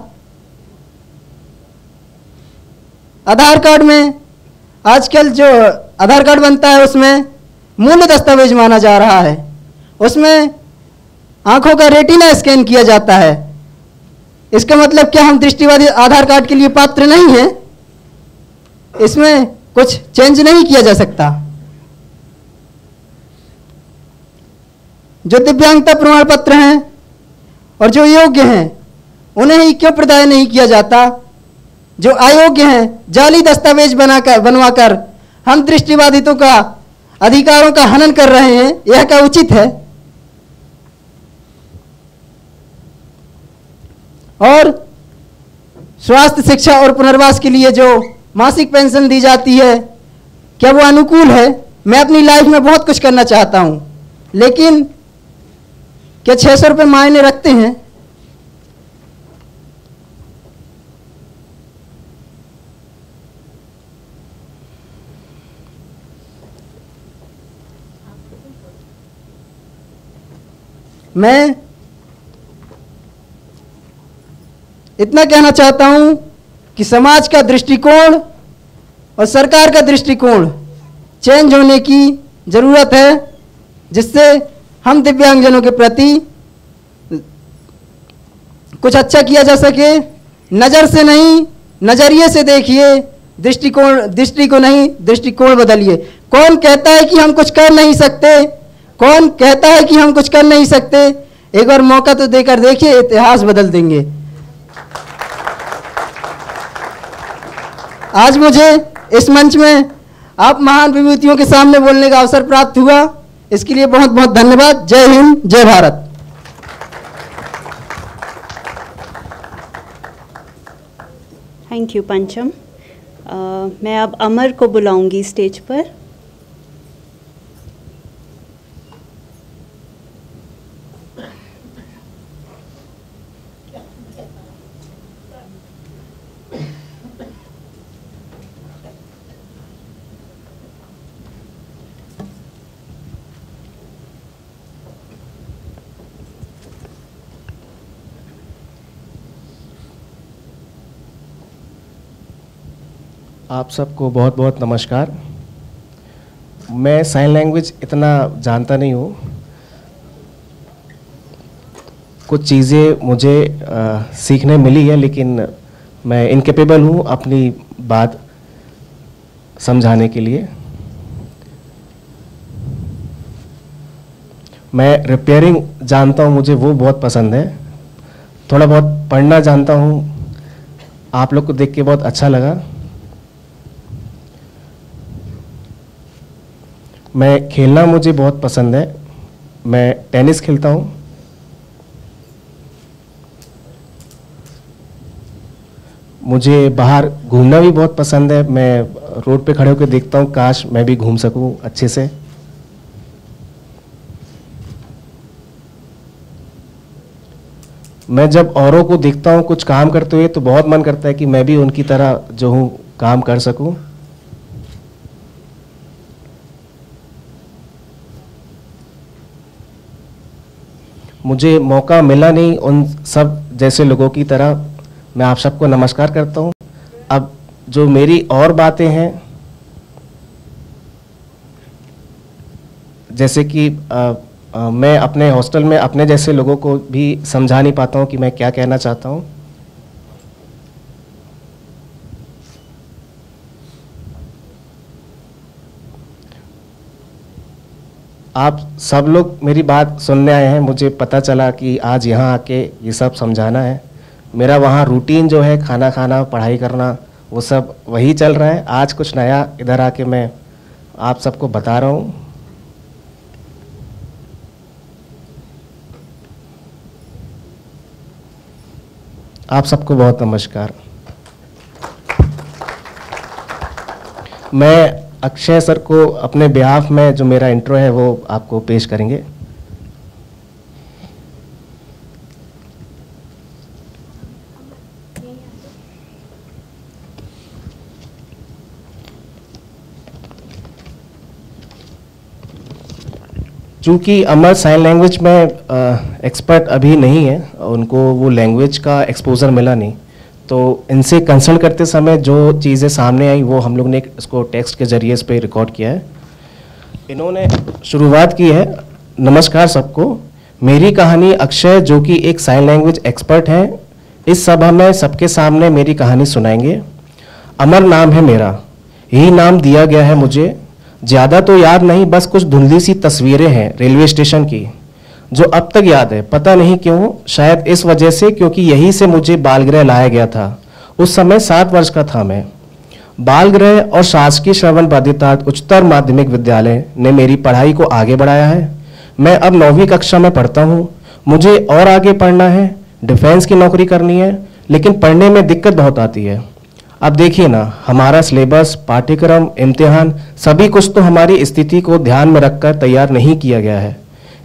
आधार कार्ड में आजकल जो आधार कार्ड बनता है उसमें मूल दस्तावेज माना जा रहा है। उसमें आंखों का रेटिना स्कैन किया जाता है। इसका मतलब क्या हम दृष्टिबाधित आधार कार्ड के लिए पात्र नहीं हैं? इसमें कुछ चेंज नहीं किया जा सकता? जो दिव्यांगता प्रमाण पत्र हैं और जो योग्य हैं उन्हें ही क्यों प्रदान नहीं किया जाता? जो अयोग्य हैं जाली दस्तावेज बनवाकर हम दृष्टिबाधितों का अधिकारों का हनन कर रहे हैं। यह क्या उचित है? और स्वास्थ्य शिक्षा और पुनर्वास के लिए जो मासिक पेंशन दी जाती है, क्या वो अनुकूल है? मैं अपनी लाइफ में बहुत कुछ करना चाहता हूं, लेकिन क्या 600 रुपये मायने रखते हैं? मैं इतना कहना चाहता हूं कि समाज का दृष्टिकोण और सरकार का दृष्टिकोण चेंज होने की ज़रूरत है, जिससे हम दिव्यांगजनों के प्रति कुछ अच्छा किया जा सके। नज़र से नहीं, नज़रिए से देखिए। दृष्टि को नहीं, दृष्टिकोण बदलिए। कौन कहता है कि हम कुछ कर नहीं सकते? कौन कहता है कि हम कुछ कर नहीं सकते? एक बार मौका तो देकर देखिए, इतिहास बदल देंगे। आज मुझे इस मंच में आप महान विभूतियों के सामने बोलने का अवसर प्राप्त हुआ, इसके लिए बहुत बहुत धन्यवाद। जय हिंद, जय भारत। थैंक यू पंचम। मैं अब अमर को बुलाऊंगी स्टेज पर। आप सबको बहुत बहुत नमस्कार। मैं साइन लैंग्वेज इतना जानता नहीं हूँ। कुछ चीज़ें मुझे सीखने मिली है, लेकिन मैं इनकेपेबल हूँ अपनी बात समझाने के लिए। मैं रिपेयरिंग जानता हूँ, मुझे वो बहुत पसंद है। थोड़ा बहुत पढ़ना जानता हूँ, आप लोग को देख के बहुत अच्छा लगा। मैं खेलना मुझे बहुत पसंद है, मैं टेनिस खेलता हूँ। मुझे बाहर घूमना भी बहुत पसंद है, मैं रोड पे खड़े होकर देखता हूँ काश मैं भी घूम सकूँ अच्छे से। मैं जब औरों को देखता हूँ कुछ काम करते हुए तो बहुत मन करता है कि मैं भी उनकी तरह जो हूँ काम कर सकूँ। मुझे मौका मिला नहीं उन सब जैसे लोगों की तरह। मैं आप सबको नमस्कार करता हूँ। अब जो मेरी और बातें हैं, जैसे कि मैं अपने हॉस्टल में अपने जैसे लोगों को भी समझा नहीं पाता हूँ कि मैं क्या कहना चाहता हूँ। आप सब लोग मेरी बात सुनने आए हैं, मुझे पता चला कि आज यहाँ आके ये सब समझाना है। मेरा वहाँ रूटीन जो है खाना खाना, पढ़ाई करना, वो सब वही चल रहा है। आज कुछ नया इधर आके मैं आप सबको बता रहा हूँ। आप सबको बहुत नमस्कार। मैं अक्षय सर को अपने बिहाफ में जो मेरा इंट्रो है वो आपको पेश करेंगे। चूँकि अमर साइन लैंग्वेज में एक्सपर्ट अभी नहीं है, उनको वो लैंग्वेज का एक्सपोजर मिला नहीं, तो इनसे कंसल्ट करते समय जो चीज़ें सामने आई वो हम लोग ने इसको टेक्स्ट के ज़रिए इस पर रिकॉर्ड किया है। इन्होंने शुरुआत की है, नमस्कार सबको, मेरी कहानी अक्षय जो कि एक साइन लैंग्वेज एक्सपर्ट हैं, इस सभा में सबके सामने मेरी कहानी सुनाएंगे। अमर नाम है मेरा, यही नाम दिया गया है मुझे। ज़्यादा तो याद नहीं, बस कुछ धुंधली सी तस्वीरें हैं रेलवे स्टेशन की जो अब तक याद है। पता नहीं क्यों, शायद इस वजह से क्योंकि यहीं से मुझे बालगृह लाया गया था। उस समय 7 वर्ष का था मैं। बालगृह और शासकीय श्रवण बाधितार्थ उच्चतर माध्यमिक विद्यालय ने मेरी पढ़ाई को आगे बढ़ाया है। मैं अब 9वीं कक्षा में पढ़ता हूँ। मुझे और आगे पढ़ना है, डिफेंस की नौकरी करनी है, लेकिन पढ़ने में दिक्कत बहुत आती है। अब देखिए ना, हमारा सिलेबस, पाठ्यक्रम, इम्तिहान सभी कुछ तो हमारी स्थिति को ध्यान में रखकर तैयार नहीं किया गया है।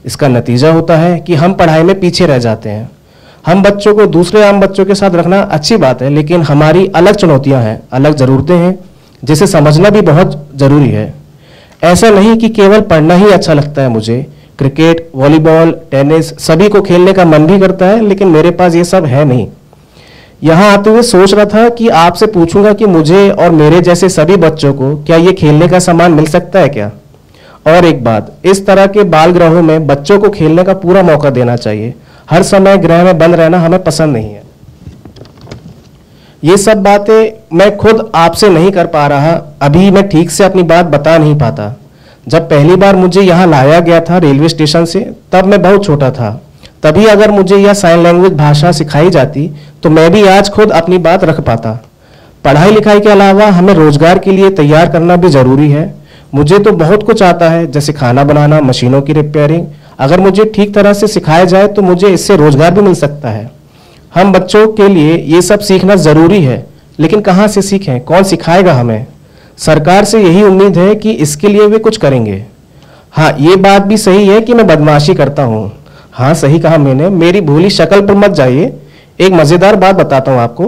इसका नतीजा होता है कि हम पढ़ाई में पीछे रह जाते हैं। हम बच्चों को दूसरे आम बच्चों के साथ रखना अच्छी बात है, लेकिन हमारी अलग चुनौतियां हैं, अलग ज़रूरतें हैं, जिसे समझना भी बहुत ज़रूरी है। ऐसा नहीं कि केवल पढ़ना ही अच्छा लगता है मुझे। क्रिकेट, वॉलीबॉल, टेनिस सभी को खेलने का मन भी करता है, लेकिन मेरे पास ये सब है नहीं। यहाँ आते हुए सोच रहा था कि आपसे पूछूंगा कि मुझे और मेरे जैसे सभी बच्चों को क्या ये खेलने का सामान मिल सकता है क्या? और एक बात, इस तरह के बाल गृहों में बच्चों को खेलने का पूरा मौका देना चाहिए। हर समय गृह में बंद रहना हमें पसंद नहीं है। ये सब बातें मैं खुद आपसे नहीं कर पा रहा, अभी मैं ठीक से अपनी बात बता नहीं पाता। जब पहली बार मुझे यहाँ लाया गया था रेलवे स्टेशन से, तब मैं बहुत छोटा था। तभी अगर मुझे यह साइन लैंग्वेज भाषा सिखाई जाती तो मैं भी आज खुद अपनी बात रख पाता। पढ़ाई लिखाई के अलावा हमें रोजगार के लिए तैयार करना भी जरूरी है। मुझे तो बहुत कुछ आता है, जैसे खाना बनाना, मशीनों की रिपेयरिंग। अगर मुझे ठीक तरह से सिखाया जाए तो मुझे इससे रोजगार भी मिल सकता है। हम बच्चों के लिए ये सब सीखना जरूरी है, लेकिन कहाँ से सीखें, कौन सिखाएगा हमें? सरकार से यही उम्मीद है कि इसके लिए वे कुछ करेंगे। हाँ, ये बात भी सही है कि मैं बदमाशी करता हूँ। हाँ, सही कहा मैंने, मेरी भोली शक्ल पर मत जाइए। एक मजेदार बात बताता हूँ आपको,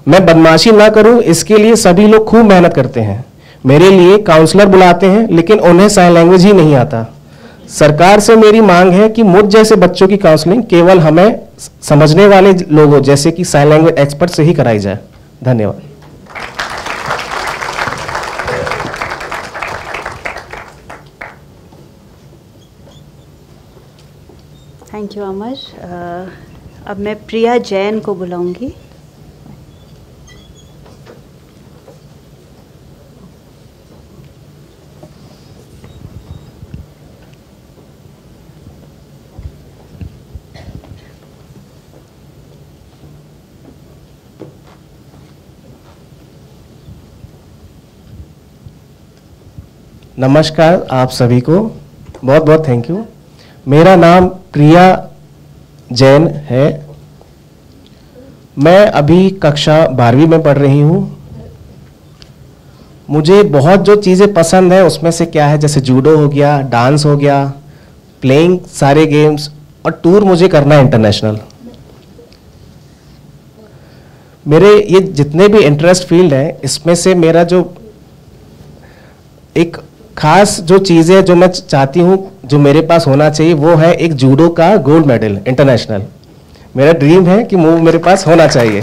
मैं बदमाशी ना करूँ इसके लिए सभी लोग खूब मेहनत करते हैं। मेरे लिए काउंसलर बुलाते हैं, लेकिन उन्हें साइन लैंग्वेज ही नहीं आता। सरकार से मेरी मांग है कि मुझ जैसे बच्चों की काउंसलिंग केवल हमें समझने वाले लोगों जैसे कि साइन लैंग्वेज एक्सपर्ट से ही कराई जाए। धन्यवाद। थैंक यू अमर। अब मैं प्रिया जैन को बुलाऊंगी। नमस्कार आप सभी को, बहुत बहुत थैंक यू। मेरा नाम प्रिया जैन है। मैं अभी कक्षा 12वीं में पढ़ रही हूँ। मुझे बहुत जो चीज़ें पसंद है उसमें से क्या है, जैसे जूडो हो गया, डांस हो गया, प्लेइंग सारे गेम्स, और टूर मुझे करना है इंटरनेशनल। मेरे ये जितने भी इंटरेस्ट फील्ड है, इसमें से मेरा जो एक खास जो चीज़ है जो मैं चाहती हूँ जो मेरे पास होना चाहिए, वो है एक जूडो का गोल्ड मेडल इंटरनेशनल। मेरा ड्रीम है कि वो मेरे पास होना चाहिए।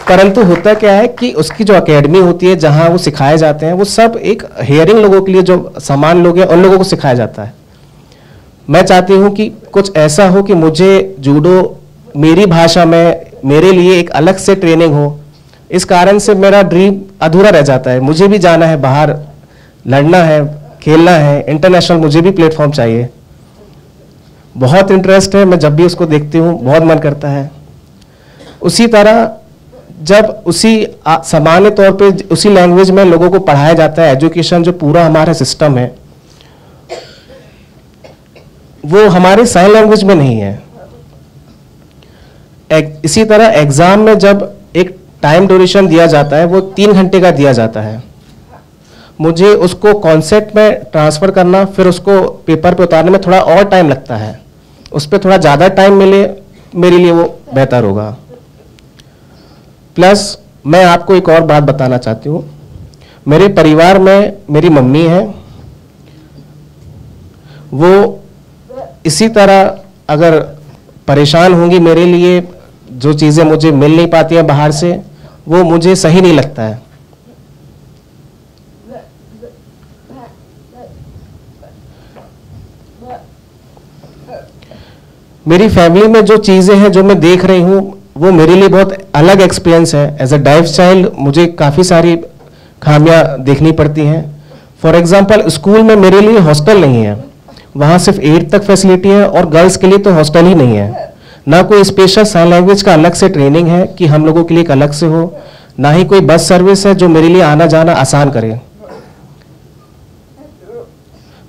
परंतु होता क्या है कि उसकी जो एकेडमी होती है जहाँ वो सिखाए जाते हैं, वो सब एक हेयरिंग लोगों के लिए, जो समान लोग हैं उन लोगों को सिखाया जाता है। मैं चाहती हूँ कि कुछ ऐसा हो कि मुझे जूडो मेरी भाषा में मेरे लिए एक अलग से ट्रेनिंग हो। इस कारण से मेरा ड्रीम अधूरा रह जाता है। मुझे भी जाना है बाहर, लड़ना है, खेलना है, इंटरनेशनल मुझे भी प्लेटफॉर्म चाहिए। बहुत इंटरेस्ट है, मैं जब भी उसको देखती हूँ बहुत मन करता है। उसी तरह जब उसी सामान्य तौर पे उसी लैंग्वेज में लोगों को पढ़ाया जाता है, एजुकेशन जो पूरा हमारा सिस्टम है वो हमारे साइन लैंग्वेज में नहीं है। इसी तरह एग्जाम में जब एक टाइम ड्यूरेशन दिया जाता है वो 3 घंटे का दिया जाता है। मुझे उसको कॉन्सेप्ट में ट्रांसफर करना, फिर उसको पेपर पे उतारने में थोड़ा और टाइम लगता है। उस पर थोड़ा ज़्यादा टाइम मिले मेरे लिए वो बेहतर होगा। प्लस मैं आपको एक और बात बताना चाहती हूँ। मेरे परिवार में मेरी मम्मी है, वो इसी तरह अगर परेशान होंगी मेरे लिए, जो चीज़ें मुझे मिल नहीं पाती हैं बाहर से, वो मुझे सही नहीं लगता है। मेरी फैमिली में जो चीज़ें हैं जो मैं देख रही हूँ वो मेरे लिए बहुत अलग एक्सपीरियंस है। एज अ डाइव चाइल्ड मुझे काफ़ी सारी खामियां देखनी पड़ती हैं। फॉर एग्जांपल स्कूल में मेरे लिए हॉस्टल नहीं है, वहाँ सिर्फ 8 तक फैसिलिटी है और गर्ल्स के लिए तो हॉस्टल ही नहीं है। ना कोई स्पेशल साइन लैंग्वेज का अलग से ट्रेनिंग है कि हम लोगों के लिए एक अलग से हो, ना ही कोई बस सर्विस है जो मेरे लिए आना जाना आसान करे।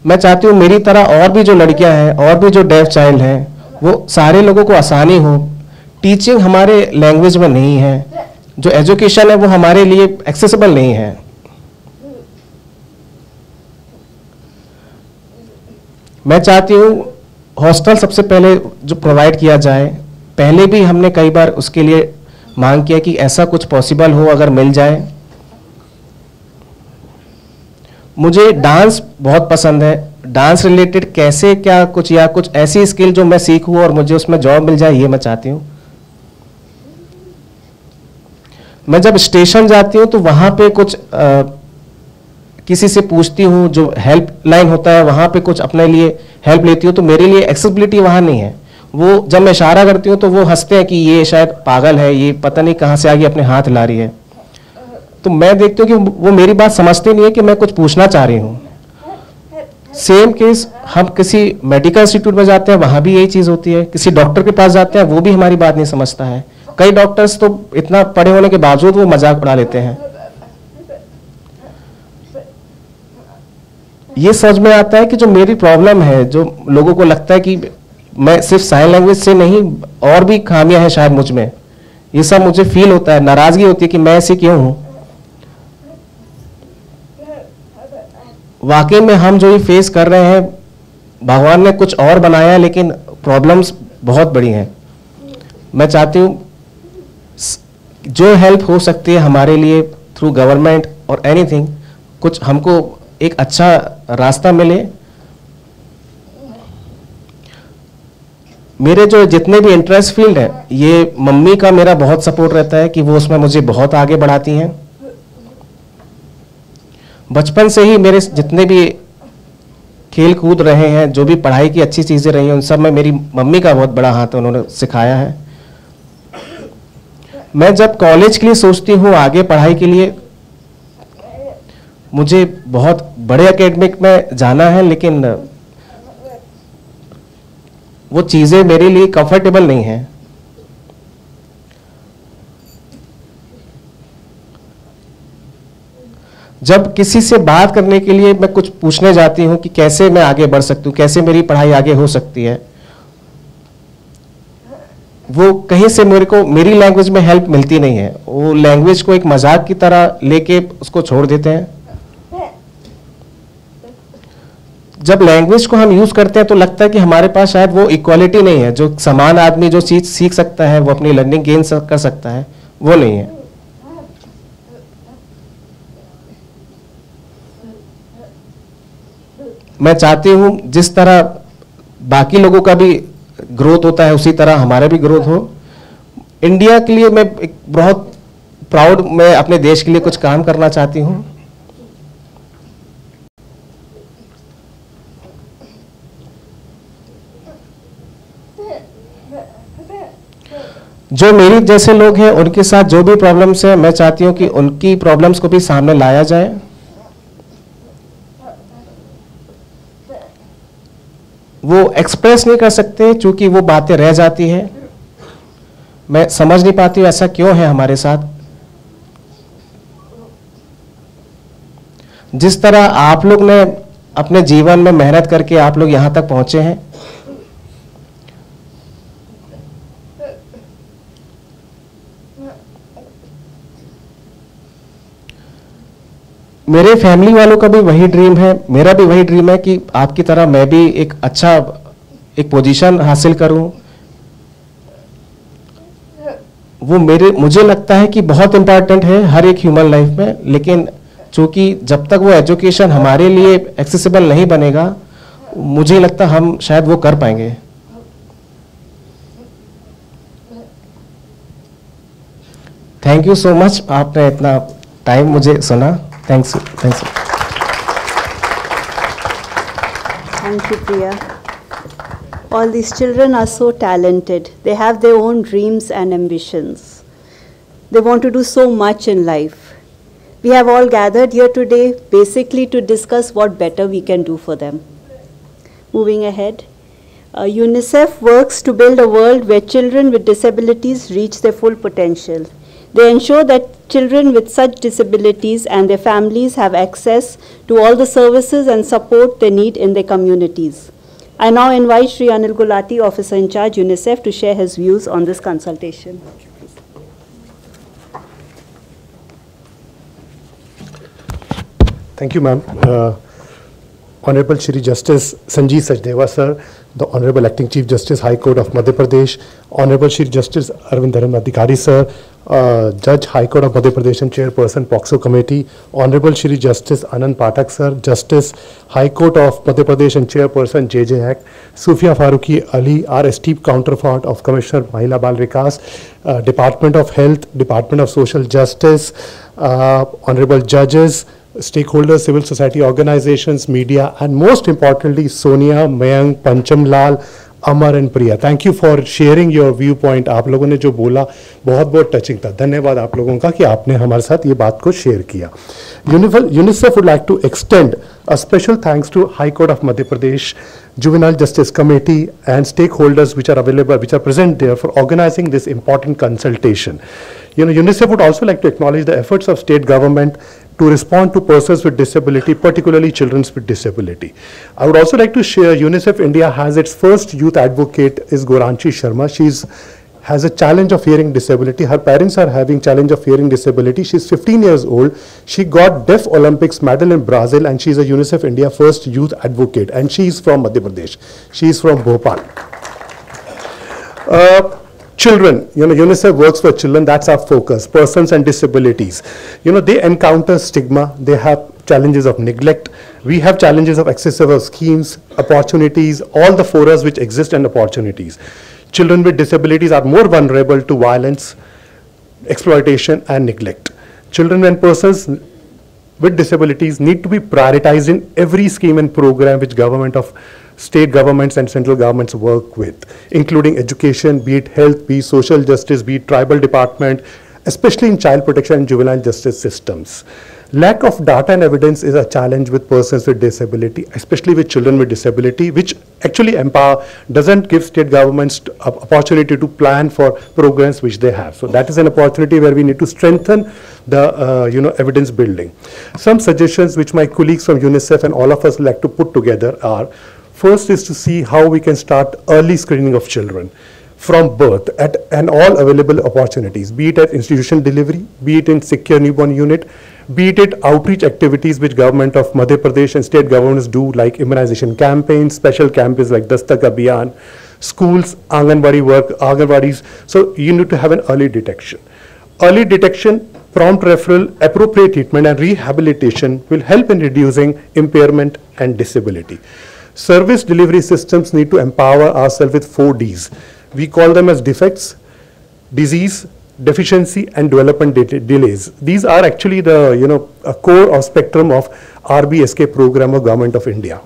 मैं चाहती हूँ मेरी तरह और भी जो लड़कियां हैं और भी जो डेफ चाइल्ड हैं वो सारे लोगों को आसानी हो। टीचिंग हमारे लैंग्वेज में नहीं है, जो एजुकेशन है वो हमारे लिए एक्सेसिबल नहीं है। मैं चाहती हूँ हॉस्टल सबसे पहले जो प्रोवाइड किया जाए। पहले भी हमने कई बार उसके लिए मांग किया कि ऐसा कुछ पॉसिबल हो अगर मिल जाए। मुझे डांस बहुत पसंद है। डांस रिलेटेड कैसे क्या कुछ या कुछ ऐसी स्किल जो मैं सीखूं और मुझे उसमें जॉब मिल जाए, ये मैं चाहती हूँ। मैं जब स्टेशन जाती हूँ तो वहाँ पे कुछ किसी से पूछती हूँ, जो हेल्प लाइन होता है वहाँ पे कुछ अपने लिए हेल्प लेती हूँ, तो मेरे लिए एक्सेसिबिलिटी वहाँ नहीं है। वो जब मैं इशारा करती हूँ तो वो हंसते हैं कि ये शायद पागल है, ये पता नहीं कहाँ से आगे अपने हाथ ला रही है। तो मैं देखती हूँ कि वो मेरी बात समझते नहीं है कि मैं कुछ पूछना चाह रही हूँ। सेम केस हम किसी मेडिकल इंस्टीट्यूट में जाते हैं, वहाँ भी यही चीज़ होती है। किसी डॉक्टर के पास जाते हैं, वो भी हमारी बात नहीं समझता है। कई डॉक्टर्स तो इतना पढ़े होने के बावजूद वो मजाक उड़ा लेते हैं। ये समझ में आता है कि जो मेरी प्रॉब्लम है, जो लोगों को लगता है कि मैं सिर्फ साइन लैंग्वेज से नहीं और भी खामियां हैं शायद मुझ में, ये सब मुझे फील होता है। नाराजगी होती है कि मैं ऐसी क्यों हूं। वाकई में हम जो ये फेस कर रहे हैं, भगवान ने कुछ और बनाया है, लेकिन प्रॉब्लम्स बहुत बड़ी हैं। मैं चाहती हूँ जो हेल्प हो सकती है हमारे लिए थ्रू गवर्नमेंट और एनीथिंग, कुछ हमको एक अच्छा रास्ता मिले। मेरे जो जितने भी इंटरेस्ट फील्ड है, ये मम्मी का मेरा बहुत सपोर्ट रहता है कि वो उसमें मुझे बहुत आगे बढ़ाती हैं। बचपन से ही मेरे जितने भी खेल कूद रहे हैं, जो भी पढ़ाई की अच्छी चीज़ें रही हैं, उन सब में मेरी मम्मी का बहुत बड़ा हाथ है, उन्होंने सिखाया है। मैं जब कॉलेज के लिए सोचती हूँ आगे पढ़ाई के लिए, मुझे बहुत बड़े एकेडमिक में जाना है, लेकिन वो चीज़ें मेरे लिए कंफर्टेबल नहीं हैं। जब किसी से बात करने के लिए मैं कुछ पूछने जाती हूँ कि कैसे मैं आगे बढ़ सकती हूँ, कैसे मेरी पढ़ाई आगे हो सकती है, वो कहीं से मेरे को मेरी लैंग्वेज में हेल्प मिलती नहीं है। वो लैंग्वेज को एक मजाक की तरह लेके उसको छोड़ देते हैं। जब लैंग्वेज को हम यूज करते हैं तो लगता है कि हमारे पास शायद वो इक्वालिटी नहीं है, जो समान आदमी जो चीज सीख सकता है, वो अपनी लर्निंग गेन कर सकता है, वो नहीं है। मैं चाहती हूं जिस तरह बाकी लोगों का भी ग्रोथ होता है उसी तरह हमारा भी ग्रोथ हो। इंडिया के लिए मैं एक बहुत प्राउड, मैं अपने देश के लिए कुछ काम करना चाहती हूं। जो मेरी जैसे लोग हैं उनके साथ जो भी प्रॉब्लम्स है, मैं चाहती हूं कि उनकी प्रॉब्लम्स को भी सामने लाया जाए। वो एक्सप्रेस नहीं कर सकते क्योंकि वो बातें रह जाती है। मैं समझ नहीं पाती हूँ ऐसा क्यों है हमारे साथ। जिस तरह आप लोग ने अपने जीवन में मेहनत करके आप लोग यहां तक पहुंचे हैं, मेरे फैमिली वालों का भी वही ड्रीम है, मेरा भी वही ड्रीम है कि आपकी तरह मैं भी एक अच्छा एक पोजीशन हासिल करूं। वो मुझे लगता है कि बहुत इंपॉर्टेंट है हर एक ह्यूमन लाइफ में, लेकिन चूंकि जब तक वो एजुकेशन हमारे लिए एक्सेसिबल नहीं बनेगा, मुझे लगता हम शायद वो कर पाएंगे। थैंक यू सो मच, आपने इतना टाइम मुझे सुना। Thanks. Thanks. Thank you, Priya. All these children are so talented. They have their own dreams and ambitions. They want to do so much in life. We have all gathered here today basically to discuss what better we can do for them. Moving ahead, UNICEF works to build a world where children with disabilities reach their full potential. They ensure that children with such disabilities and their families have access to all the services and support they need in their communities. I now invite Shri Anil Gulati, Officer in Charge, UNICEF, to share his views on this consultation. Thank you, ma'am. Honorable Shri Justice Sanjeev Sachdeva, sir, the Honorable Acting Chief Justice, High Court of Madhya Pradesh, Honorable Shri Justice Arvind Dharam Adhikari, sir, Judge, High Court of Madhya Pradesh and Chairperson, POXO Committee, Honorable Shri Justice Anand Pathak, sir, Justice, High Court of Madhya Pradesh and Chairperson, JJ Act, Sufia Faruqi Ali, our esteemed counterpart of Commissioner Mahila Bal Vikas, Department of Health, Department of Social Justice, Honorable Judges, stakeholders, civil society organizations, media, and most importantly, Sonia, Mayank, Pancham Lal, Amar and Priya. Thank you for sharing your viewpoint. आप लोगों ने जो बोला बहुत बहुत touching था। धन्यवाद आप लोगों का कि आपने हमारे साथ ये बात को शेयर किया। UNICEF would like to extend a special thanks to High Court of Madhya Pradesh, Juvenile Justice Committee and stakeholders which are available, which are present there for organizing this important consultation. UNICEF would also like to acknowledge the efforts of state government to respond to persons with disability, particularly children with disability. I would also like to share UNICEF India has its first youth advocate is Goranchi Sharma. She has a challenge of hearing disability. Her parents are having challenge of hearing disability. She's 15 years old. She got Deaf Olympics medal in Brazil and she's a UNICEF India first youth advocate and she's from Madhya Pradesh. She's from Bhopal. Children, UNICEF works for children, that's our focus, persons and disabilities. They encounter stigma, they have challenges of neglect, we have challenges of accessible schemes, opportunities, all the forums which exist and opportunities. Children with disabilities are more vulnerable to violence, exploitation and neglect. Children and persons with disabilities need to be prioritized in every scheme and program which government of state governments and central governments work with, including education, be it health, be it social justice, be it tribal department, especially in child protection and juvenile justice systems. Lack of data and evidence is a challenge with persons with disability, especially with children with disability, which actually doesn't give state governments opportunity to plan for programs which they have. So that is an opportunity where we need to strengthen the evidence building. Some suggestions which my colleagues from UNICEF and all of us like to put together are: first is to see how we can start early screening of children from birth and all available opportunities, be it at institution delivery, be it in secure newborn unit, be it outreach activities which government of Madhya Pradesh and state governments do, like immunization campaigns, special campaigns like Dastak Abhiyan, schools, Anganwadi work, Anganwadis. So you need to have an early detection. Early detection, prompt referral, appropriate treatment and rehabilitation will help in reducing impairment and disability. Service delivery systems need to empower ourselves with 4 Ds. We call them as defects, disease, deficiency and development delays. These are actually the a core or spectrum of RBSK program of Government of India.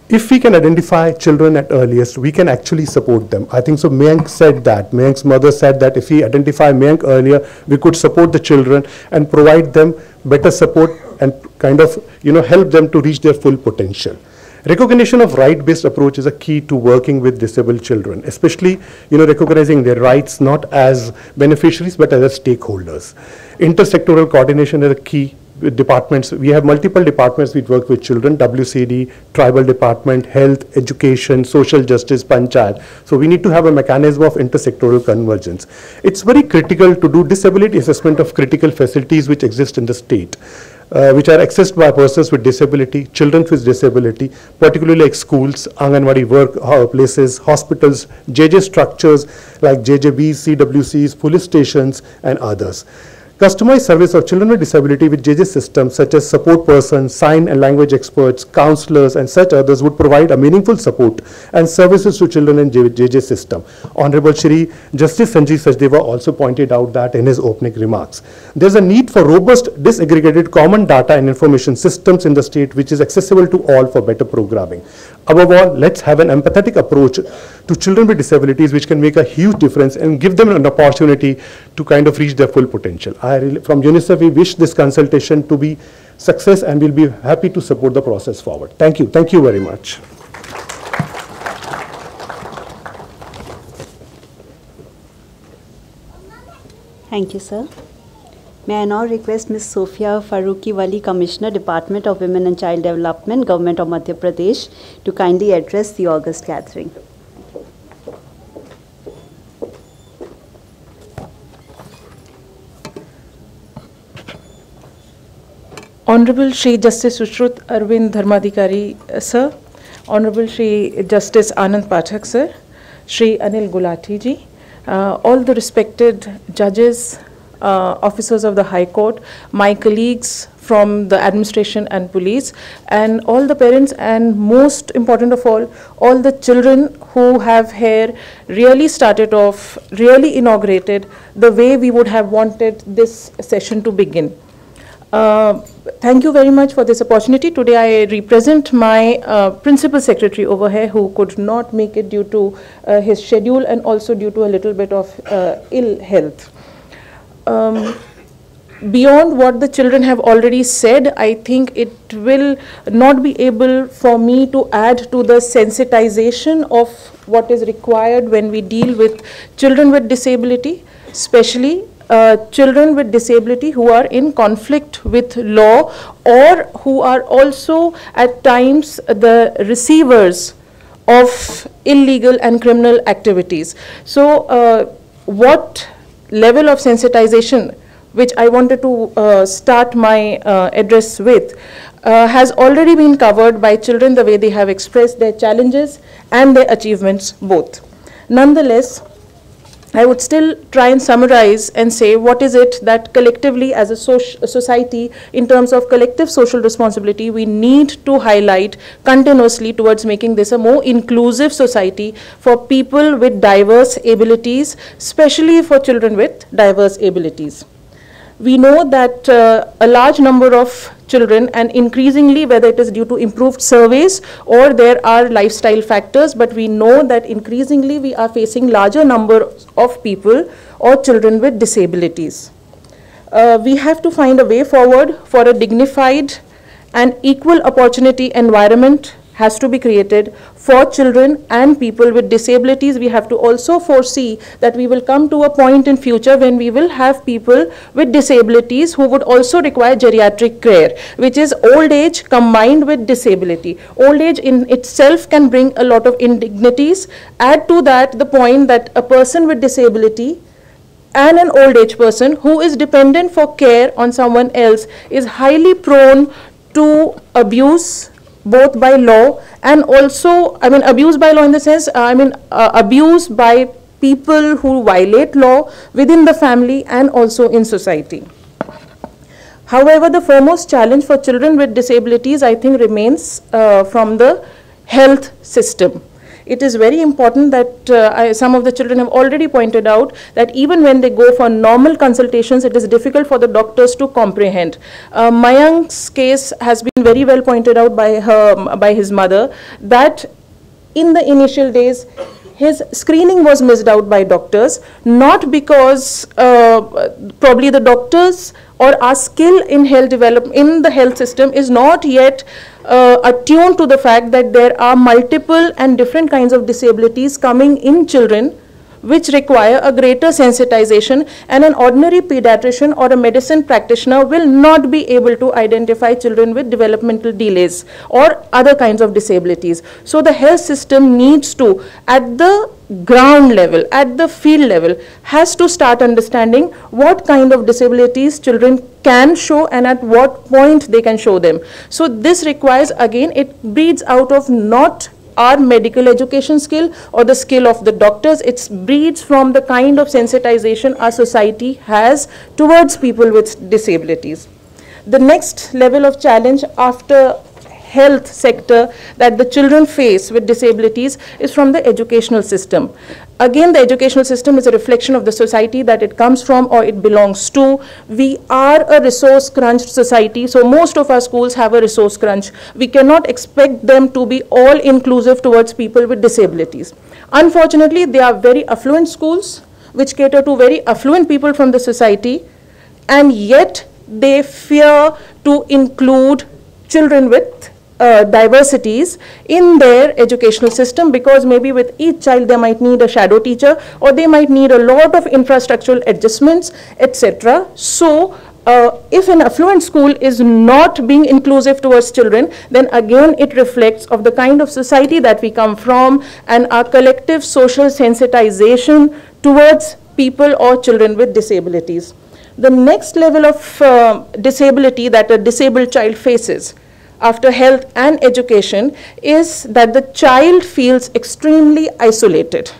If we can identify children at earliest, we can actually support them. I think so. Mayank said that. Mayank's mother said that if we identify Mayank earlier, we could support the children and provide them better support and kind of help them to reach their full potential. Recognition of right-based approach is a key to working with disabled children, especially recognizing their rights not as beneficiaries but as stakeholders. Intersectoral coordination is a key. With departments, we have multiple departments we work with children: WCD, tribal department, health, education, social justice, panchayat. So we need to have a mechanism of intersectoral convergence. It's very critical to do disability assessment of critical facilities which exist in the state, which are accessed by persons with disability, children with disability, particularly like schools, Anganwadi work places, hospitals, JJ structures like JJBs, CWCs, police stations and others. Customized service of children with disability with JJ systems such as support persons, sign and language experts, counselors and such others would provide a meaningful support and services to children in JJ system. Honorable Shri Justice Sanjeev Sachdeva also pointed out that in his opening remarks. There's a need for robust disaggregated common data and information systems in the state which is accessible to all for better programming. Above all, let's have an empathetic approach to children with disabilities which can make a huge difference and give them an opportunity to kind of reach their full potential. From UNICEF, we wish this consultation to be success and we'll be happy to support the process forward. Thank you. Thank you very much. Thank you, sir. May I now request Ms. Sophia Farooqi Wali, Commissioner, Department of Women and Child Development, Government of Madhya Pradesh, to kindly address the August gathering. Honorable Shri Justice Sushrut Arvind Dharmadhikari Sir, Honorable Shri Justice Anand Pathak Sir, Shri Anil Gulati Ji, all the respected judges, officers of the High Court, my colleagues from the administration and police, and all the parents, and most important of all the children who have here really started off, really inaugurated the way we would have wanted this session to begin. Thank you very much for this opportunity. Today I represent my principal secretary over here who could not make it due to his schedule and also due to a little bit of ill health. Beyond what the children have already said, I think it will not be able for me to add to the sensitization of what is required when we deal with children with disability, especially children with disability who are in conflict with law or who are also at times the receivers of illegal and criminal activities. So what level of sensitization which I wanted to start my address with has already been covered by children, the way they have expressed their challenges and their achievements both. Nonetheless, I would still try and summarize and say what is it that collectively as a society, in terms of collective social responsibility, we need to highlight continuously towards making this a more inclusive society for people with diverse abilities, especially for children with diverse abilities. We know that a large number of children, and increasingly whether it is due to improved surveys or there are lifestyle factors, but we know that increasingly we are facing larger number of people or children with disabilities. We have to find a way forward for a dignified and equal opportunity environment has to be created for children and people with disabilities. We have to also foresee that we will come to a point in future when we will have people with disabilities who would also require geriatric care, which is old age combined with disability. Old age in itself can bring a lot of indignities. Add to that the point that a person with disability and an old age person who is dependent for care on someone else is highly prone to abuse, both by law and also, abuse by law in the sense, abuse by people who violate law within the family and also in society. However, the foremost challenge for children with disabilities, I think, remains from the health system. It is very important that some of the children have already pointed out that even when they go for normal consultations, it is difficult for the doctors to comprehend. Mayank's case has been very well pointed out by his mother, that in the initial days, his screening was missed out by doctors, not because probably the doctors or our skill in health development in the health system is not yet attuned to the fact that there are multiple and different kinds of disabilities coming in children which require a greater sensitization, and an ordinary pediatrician or a medicine practitioner will not be able to identify children with developmental delays or other kinds of disabilities. So the health system needs to, at the ground level, at the field level, has to start understanding what kind of disabilities children can show and at what point they can show them. So this requires, again, it breeds out of not our medical education skill or the skill of the doctors. It breeds from the kind of sensitization our society has towards people with disabilities. The next level of challenge after health sector that the children face with disabilities is from the educational system. Again, the educational system is a reflection of the society that it comes from or it belongs to. We are a resource crunched society, so most of our schools have a resource crunch. We cannot expect them to be all inclusive towards people with disabilities. Unfortunately, they are very affluent schools which cater to very affluent people from the society, and yet they fear to include children with diversities in their educational system, because maybe with each child they might need a shadow teacher or they might need a lot of infrastructural adjustments, etc. So if an affluent school is not being inclusive towards children, then again it reflects of the kind of society that we come from and our collective social sensitization towards people or children with disabilities. The next level of disability that a disabled child faces after health and education is that the child feels extremely isolated.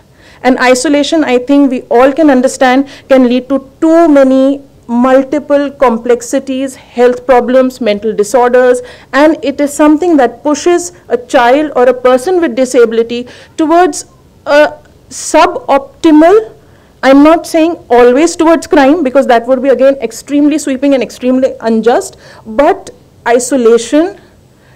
And isolation, I think we all can understand, can lead to too many multiple complexities, health problems, mental disorders, and it is something that pushes a child or a person with disability towards a suboptimal, I'm not saying always towards crime, because that would be again extremely sweeping and extremely unjust, but isolation,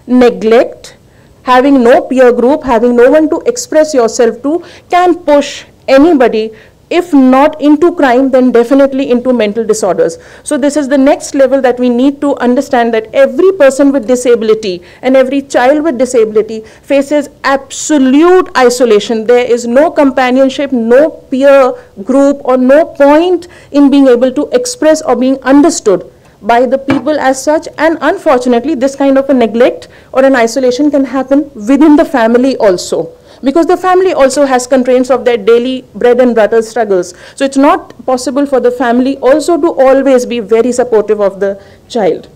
neglect, having no peer group, having no one to express yourself to, can push anybody, if not into crime, then definitely into mental disorders. So this is the next level that we need to understand, that every person with disability and every child with disability faces absolute isolation. There is no companionship, no peer group, or no point in being able to express or being understood by the people as such. And unfortunately, this kind of a neglect or an isolation can happen within the family also, because the family also has constraints of their daily bread and butter struggles. So it's not possible for the family also to always be very supportive of the child.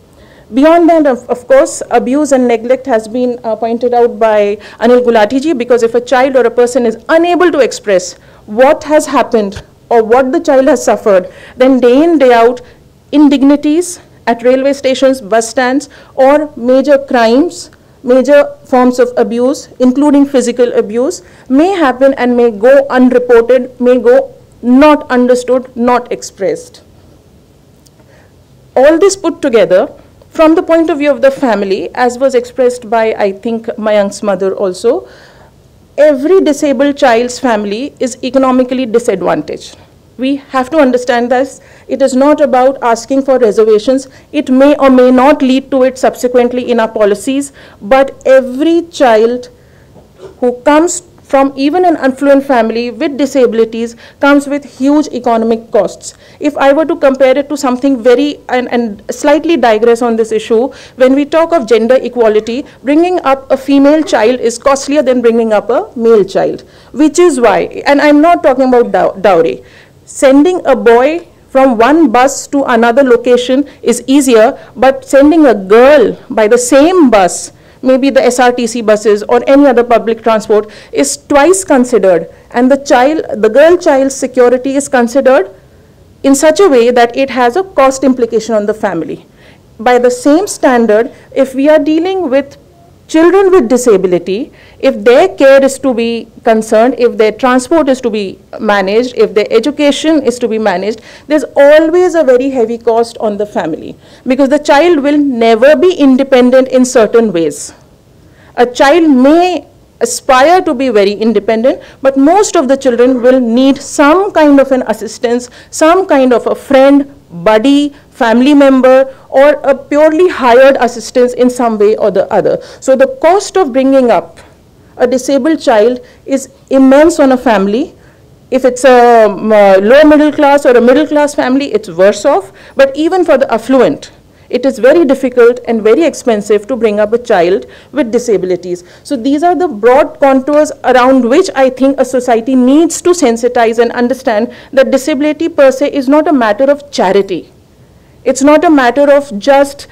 Beyond that, of course, abuse and neglect has been pointed out by Anil Gulati ji, because if a child or a person is unable to express what has happened or what the child has suffered, then day in, day out, indignities at railway stations, bus stands, or major crimes, major forms of abuse, including physical abuse, may happen and may go unreported, may go not understood, not expressed. All this put together from the point of view of the family, as was expressed by, I think, Mayank's mother also, every disabled child's family is economically disadvantaged. We have to understand this. It is not about asking for reservations. It may or may not lead to it subsequently in our policies, but every child who comes from even an affluent family with disabilities comes with huge economic costs. If I were to compare it to something very, and slightly digress on this issue, when we talk of gender equality, bringing up a female child is costlier than bringing up a male child, which is why, and I'm not talking about dowry, sending a boy from one bus to another location is easier, but sending a girl by the same bus, maybe the SRTC buses or any other public transport, is twice considered, and the girl child's security is considered in such a way that it has a cost implication on the family. By the same standard, if we are dealing with children with disability, if their care is to be concerned, if their transport is to be managed, if their education is to be managed, there's always a very heavy cost on the family, because the child will never be independent in certain ways. A child may aspire to be very independent, but most of the children will need some kind of an assistance, some kind of a friend, buddy, family member, or a purely hired assistance in some way or the other. So the cost of bringing up a disabled child is immense on a family. If it's a low middle class or a middle class family, it's worse off. But even for the affluent, it is very difficult and very expensive to bring up a child with disabilities. So these are the broad contours around which I think a society needs to sensitize and understand that disability per se is not a matter of charity. It's not a matter of just,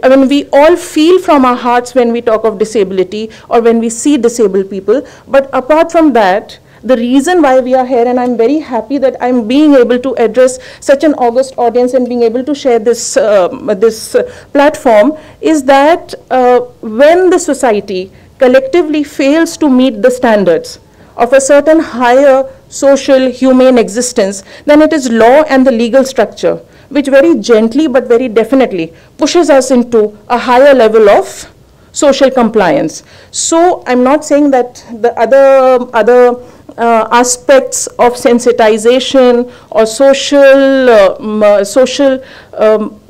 I mean, we all feel from our hearts when we talk of disability or when we see disabled people. But apart from that, the reason why we are here, and I'm very happy that I'm being able to address such an august audience and being able to share this, platform, is that when the society collectively fails to meet the standards of a certain higher social, humane existence, then it is law and the legal structure which very gently but very definitely pushes us into a higher level of social compliance. So I'm not saying that the other aspects of sensitization or social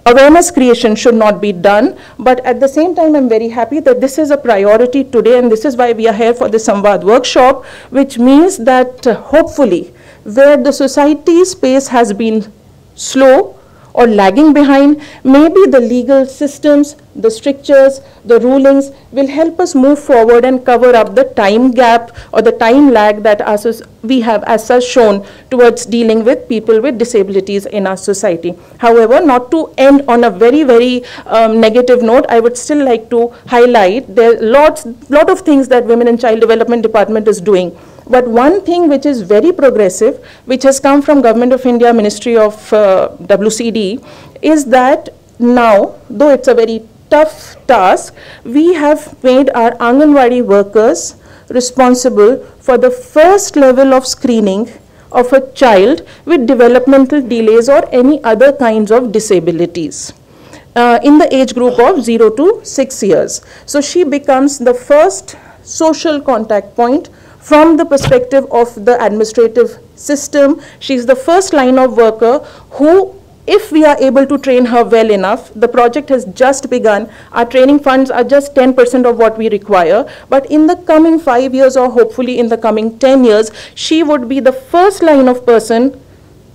awareness creation should not be done, but at the same time I'm very happy that this is a priority today, and this is why we are here for the Samvad workshop, which means that hopefully where the society's pace has been slow or lagging behind, maybe the legal systems, the strictures, the rulings will help us move forward and cover up the time gap or the time lag that we have as such shown towards dealing with people with disabilities in our society. However, not to end on a very, very negative note, I would still like to highlight there are lot of things that Women and Child Development Department is doing. But one thing which is very progressive, which has come from Government of India, Ministry of WCD, is that now, though it's a very tough task, we have made our Anganwadi workers responsible for the first level of screening of a child with developmental delays or any other kinds of disabilities in the age group of 0 to 6 years. So she becomes the first social contact point from the perspective of the administrative system. She's the first line of worker who, if we are able to train her well enough, the project has just begun. Our training funds are just 10% of what we require. But in the coming 5 years or hopefully in the coming 10 years, she would be the first line of person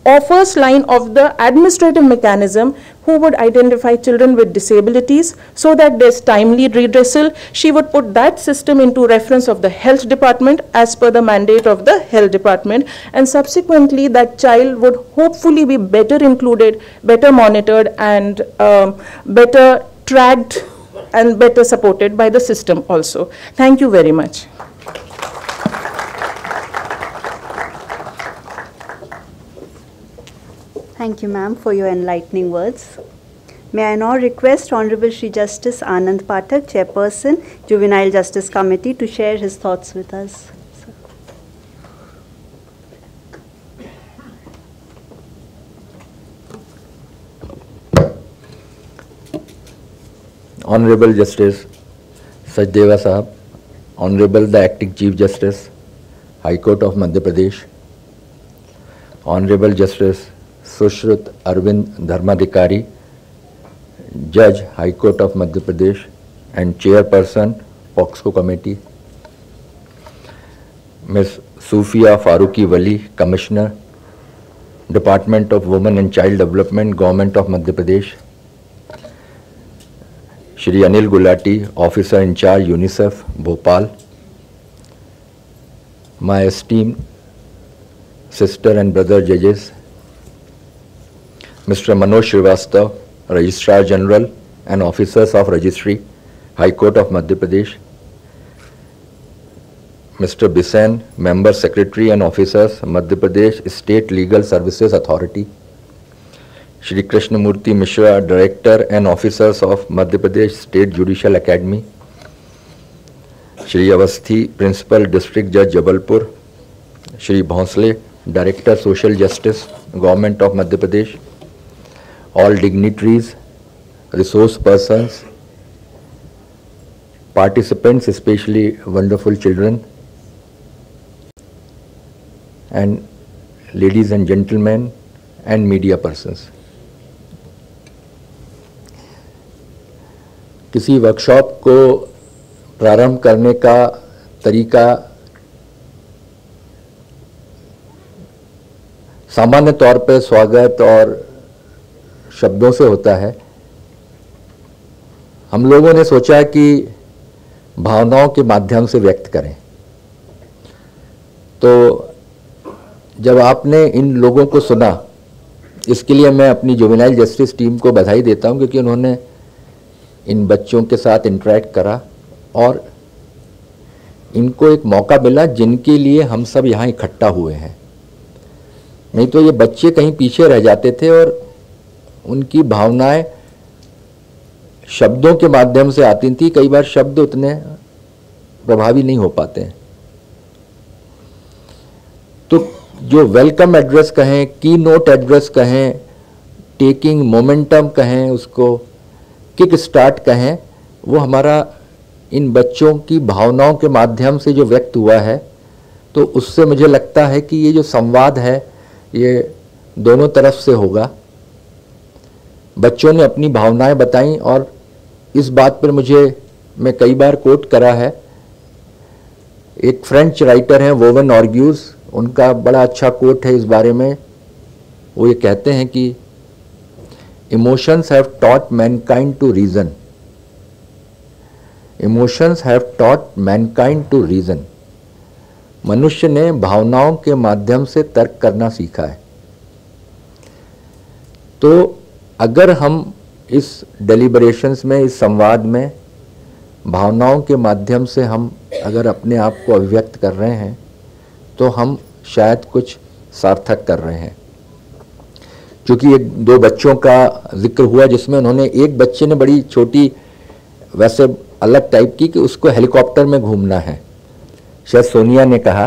or first line of the administrative mechanism who would identify children with disabilities so that there's timely redressal. She would put that system into reference of the health department as per the mandate of the health department, and subsequently that child would hopefully be better included, better monitored, and better tracked and better supported by the system also. Thank you very much. Thank you, ma'am, for your enlightening words. May I now request Honorable Shri Justice Anand Pathak, Chairperson, Juvenile Justice Committee, to share his thoughts with us. Honorable Justice Sachdeva Sahab, Honorable the Acting Chief Justice, High Court of Madhya Pradesh, Honorable Justice Sushruta Arvind Dharmadhikari, Judge, High Court of Madhya Pradesh and Chairperson, POXCO Committee, Ms. Sufia Faruqi Wali, Commissioner, Department of Women and Child Development, Government of Madhya Pradesh, Shri Anil Gulati, Officer in Charge, UNICEF, Bhopal, my esteemed sister and brother judges, Mr. Manoj Srivastav, Registrar General and Officers of Registry, High Court of Madhya Pradesh, Mr. Bisain, Member Secretary and Officers, Madhya Pradesh State Legal Services Authority, Shri Krishnamurti Mishra, Director and Officers of Madhya Pradesh State Judicial Academy, Shri Avasthi, Principal District Judge Jabalpur, Shri Bhonsle, Director Social Justice, Government of Madhya Pradesh, all dignitaries, resource persons, participants, especially wonderful children, and ladies and gentlemen and media persons. किसी workshop को प्रारंभ करने का तरीका सामान्य तौर पर स्वागत और शब्दों से होता है। हम लोगों ने सोचा कि भावनाओं के माध्यम से व्यक्त करें। तो जब आपने इन लोगों को सुना, इसके लिए मैं अपनी जुवेनाइल जस्टिस टीम को बधाई देता हूं, क्योंकि उन्होंने इन बच्चों के साथ इंटरेक्ट करा और इनको एक मौका मिला जिनके लिए हम सब यहाँ इकट्ठा हुए हैं। नहीं तो ये बच्चे कहीं पीछे रह जाते थे और उनकी भावनाएं शब्दों के माध्यम से आती थी। कई बार शब्द उतने प्रभावी नहीं हो पाते हैं। तो जो वेलकम एड्रेस कहें, की नोट एड्रेस कहें, टेकिंग मोमेंटम कहें, उसको किक स्टार्ट कहें, वो हमारा इन बच्चों की भावनाओं के माध्यम से जो व्यक्त हुआ है, तो उससे मुझे लगता है कि ये जो संवाद है ये दोनों तरफ से होगा। बच्चों ने अपनी भावनाएं बताई और इस बात पर मैं कई बार कोट करा है। एक फ्रेंच राइटर हैं वोवन ऑर्ग्यूज, उनका बड़ा अच्छा कोट है इस बारे में। वो ये कहते हैं कि emotions have taught mankind to reason, emotions have taught mankind to reason. मनुष्य ने भावनाओं के माध्यम से तर्क करना सीखा है। तो अगर हम इस डेलिब्रेशंस में, इस संवाद में भावनाओं के माध्यम से हम अगर अपने आप को अभिव्यक्त कर रहे हैं, तो हम शायद कुछ सार्थक कर रहे हैं। क्योंकि एक दो बच्चों का जिक्र हुआ जिसमें उन्होंने, एक बच्चे ने बड़ी छोटी वैसे अलग टाइप की कि उसको हेलीकॉप्टर में घूमना है, शायद सोनिया ने कहा।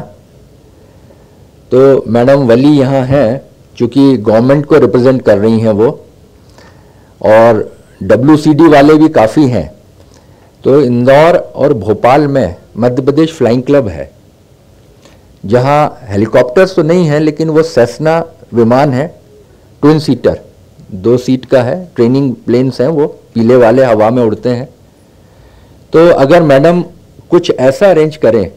तो मैडम वली यहाँ हैं, चूँकि गवर्नमेंट को रिप्रेजेंट कर रही हैं वो, और WCD वाले भी काफ़ी हैं। तो इंदौर और भोपाल में मध्य प्रदेश फ्लाइंग क्लब है, जहाँ हेलीकॉप्टर्स तो नहीं है लेकिन वो सेस्ना विमान है, ट्विन सीटर, 2 सीट का है, ट्रेनिंग प्लेन्स हैं, वो पीले वाले हवा में उड़ते हैं। तो अगर मैडम कुछ ऐसा अरेंज करें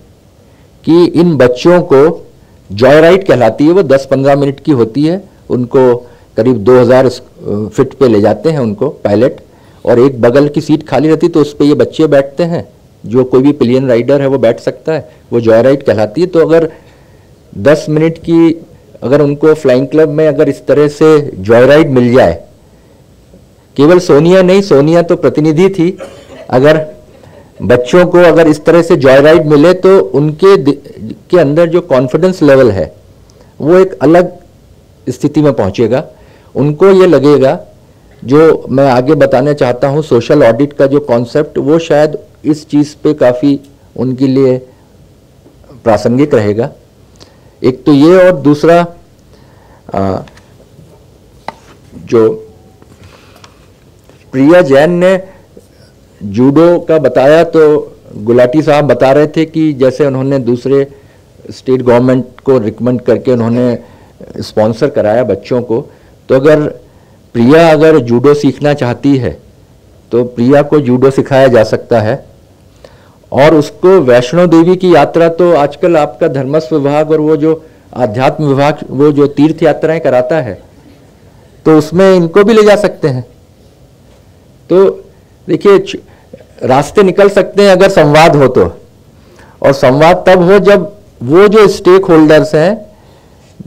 कि इन बच्चों को, जॉय राइड कहलाती है, वो 10-15 मिनट की होती है, उनको करीब 2000 फीट पे ले जाते हैं उनको पायलट, और एक बगल की सीट खाली रहती तो उस पर ये बच्चे बैठते हैं, जो कोई भी पिलियन राइडर है वो बैठ सकता है, वो जॉय राइड कहलाती है। तो अगर 10 मिनट की अगर उनको फ्लाइंग क्लब में अगर इस तरह से जॉय राइड मिल जाए, केवल सोनिया नहीं, सोनिया तो प्रतिनिधि थी, अगर बच्चों को अगर इस तरह से जॉय राइड मिले तो उनके के अंदर जो कॉन्फिडेंस लेवल है वो एक अलग स्थिति में पहुंचेगा। उनको ये लगेगा, जो मैं आगे बताना चाहता हूं, सोशल ऑडिट का जो कॉन्सेप्ट, वो शायद इस चीज़ पे काफ़ी उनके लिए प्रासंगिक रहेगा। एक तो ये, और दूसरा जो प्रिया जैन ने जूडो का बताया तो गुलाटी साहब बता रहे थे कि जैसे उन्होंने दूसरे स्टेट गवर्नमेंट को रिकमेंड करके उन्होंने स्पॉन्सर कराया बच्चों को, तो अगर प्रिया अगर जूडो सीखना चाहती है तो प्रिया को जूडो सिखाया जा सकता है। और उसको वैष्णो देवी की यात्रा तो आजकल आपका धर्मस्व विभाग और वो जो आध्यात्म विभाग वो जो तीर्थ यात्राएं कराता है, तो उसमें इनको भी ले जा सकते हैं। तो देखिए रास्ते निकल सकते हैं अगर संवाद हो तो, और संवाद तब हो जब वो जो स्टेक होल्डर्स हैं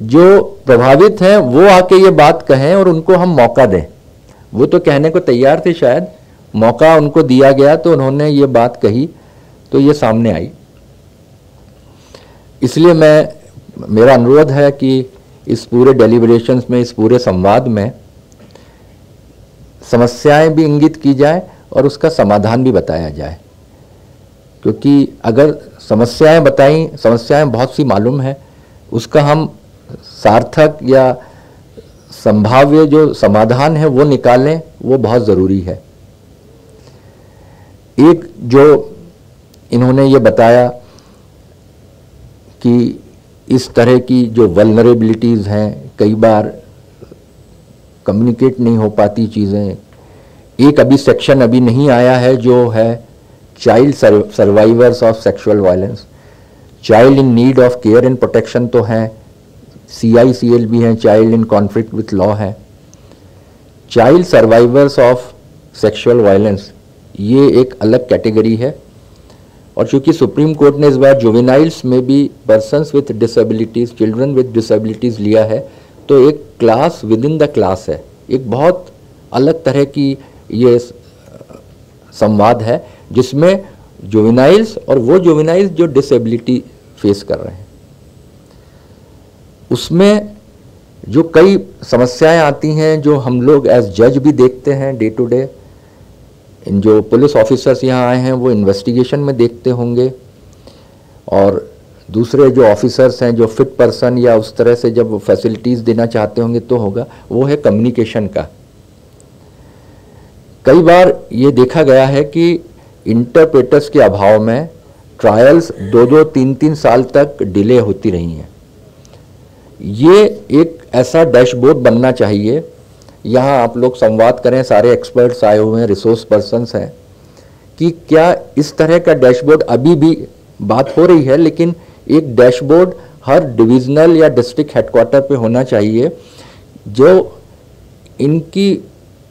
जो प्रभावित हैं वो आके ये बात कहें और उनको हम मौका दें। वो तो कहने को तैयार थे, शायद मौका उनको दिया गया तो उन्होंने ये बात कही तो ये सामने आई। इसलिए मेरा अनुरोध है कि इस पूरे डेलिब्रेशंस में, इस पूरे संवाद में समस्याएं भी इंगित की जाए और उसका समाधान भी बताया जाए, क्योंकि अगर समस्याएं बताई, समस्याएं बहुत सी मालूम है, उसका हम सार्थक या संभाव्य जो समाधान है वो निकालें, वो बहुत ज़रूरी है। एक जो इन्होंने ये बताया कि इस तरह की जो वल्नरेबिलिटीज़ हैं, कई बार कम्युनिकेट नहीं हो पाती चीज़ें। एक अभी सेक्शन अभी नहीं आया है जो है child survivors of sexual violence, child in need of care and protection तो हैं, CICL भी हैं, child in conflict with law है। Child survivors of sexual violence ये एक अलग कैटेगरी है, और चूंकि सुप्रीम कोर्ट ने इस बार जुवेनाइल्स में भी persons with disabilities, children with disabilities लिया है, तो एक class with in the class है। एक बहुत अलग तरह की ये संवाद है जिसमें जुवेनाइल्स और वो जुवेनाइल्स जो डिसेबिलिटी फेस कर रहे हैं, उसमें जो कई समस्याएं आती हैं जो हम लोग एज जज भी देखते हैं डे टू डे। इन जो पुलिस ऑफिसर्स यहाँ आए हैं वो इन्वेस्टिगेशन में देखते होंगे, और दूसरे जो ऑफिसर्स हैं जो फिट पर्सन या उस तरह से जब फैसिलिटीज़ देना चाहते होंगे तो होगा, वो है कम्युनिकेशन का। कई बार ये देखा गया है कि इंटरप्रेटर्स के अभाव में ट्रायल्स 2-2, 3-3 साल तक डिले होती रही हैं। ये एक ऐसा डैशबोर्ड बनना चाहिए, यहाँ आप लोग संवाद करें, सारे एक्सपर्ट्स आए हुए हैं, रिसोर्स पर्सन्स हैं, कि क्या इस तरह का डैशबोर्ड अभी भी बात हो रही है, लेकिन एक डैशबोर्ड हर डिविजनल या डिस्ट्रिक्ट हेडक्वार्टर पे होना चाहिए जो इनकी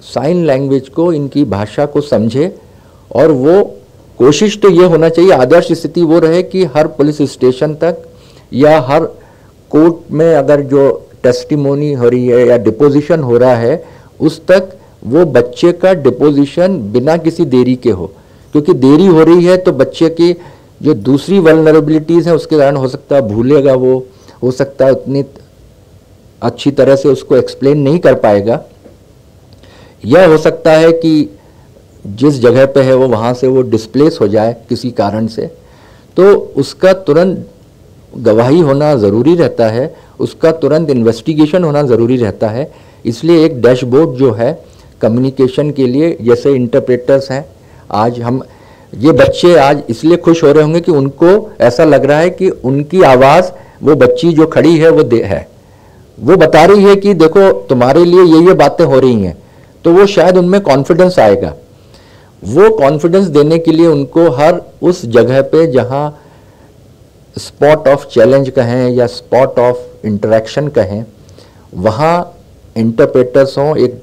साइन लैंग्वेज को, इनकी भाषा को समझे। और वो कोशिश तो ये होना चाहिए, आदर्श स्थिति वो रहे कि हर पुलिस स्टेशन तक या हर कोर्ट में अगर जो टेस्टिमोनी हो रही है या डिपोजिशन हो रहा है, उस तक वो बच्चे का डिपोजिशन बिना किसी देरी के हो, क्योंकि देरी हो रही है तो बच्चे की जो दूसरी वल्नरेबिलिटीज़ हैं उसके कारण हो सकता है भूलेगा, वो हो सकता है उतनी अच्छी तरह से उसको एक्सप्लेन नहीं कर पाएगा, यह हो सकता है कि जिस जगह पे है वो वहाँ से वो डिस्प्लेस हो जाए किसी कारण से, तो उसका तुरंत गवाही होना ज़रूरी रहता है, उसका तुरंत इन्वेस्टिगेशन होना ज़रूरी रहता है। इसलिए एक डैशबोर्ड जो है कम्युनिकेशन के लिए, जैसे इंटरप्रेटर्स हैं, आज हम ये बच्चे आज इसलिए खुश हो रहे होंगे कि उनको ऐसा लग रहा है कि उनकी आवाज़, वो बच्ची जो खड़ी है वो है, वो बता रही है कि देखो तुम्हारे लिए ये बातें हो रही हैं, तो वो शायद उनमें कॉन्फिडेंस आएगा। वो कॉन्फिडेंस देने के लिए उनको हर उस जगह पे जहाँ स्पॉट ऑफ चैलेंज कहें या स्पॉट ऑफ इंटरेक्शन कहें, वहाँ इंटरप्रेटर्स हों, एक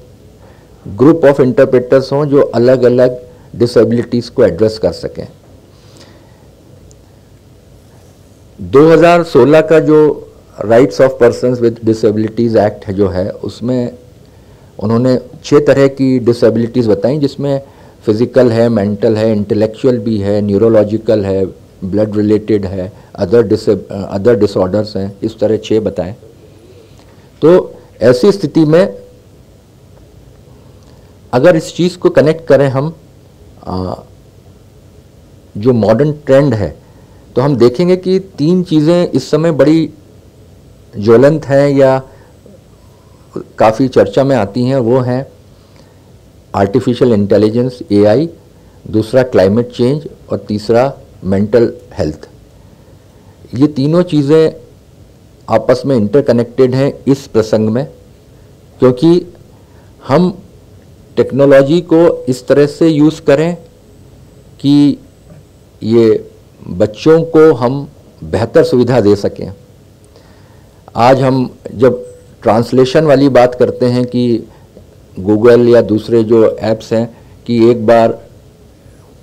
ग्रुप ऑफ इंटरप्रेटर्स हों जो अलग अलग डिसेबिलिटीज़ को एड्रेस कर सकें। 2016 का जो rights of persons with disabilities act है जो है, उसमें उन्होंने 6 तरह की डिसेबिलिटीज़ बताई, जिसमें फिजिकल है, मेंटल है, इंटेलेक्चुअल भी है, न्यूरोलॉजिकल है, ब्लड रिलेटेड है, अदर डिसऑर्डर्स हैं, इस तरह 6 बताएं। तो ऐसी स्थिति में अगर इस चीज़ को कनेक्ट करें हम जो मॉडर्न ट्रेंड है, तो हम देखेंगे कि 3 चीज़ें इस समय बड़ी ज्वलंत हैं या काफ़ी चर्चा में आती हैं। वो हैं आर्टिफिशियल इंटेलिजेंस, AI, दूसरा क्लाइमेट चेंज और तीसरा मेंटल हेल्थ। ये तीनों चीज़ें आपस में इंटरकनेक्टेड हैं इस प्रसंग में, क्योंकि हम टेक्नोलॉजी को इस तरह से यूज़ करें कि ये बच्चों को हम बेहतर सुविधा दे सकें। आज हम जब ट्रांसलेशन वाली बात करते हैं कि गूगल या दूसरे जो ऐप्स हैं कि एक बार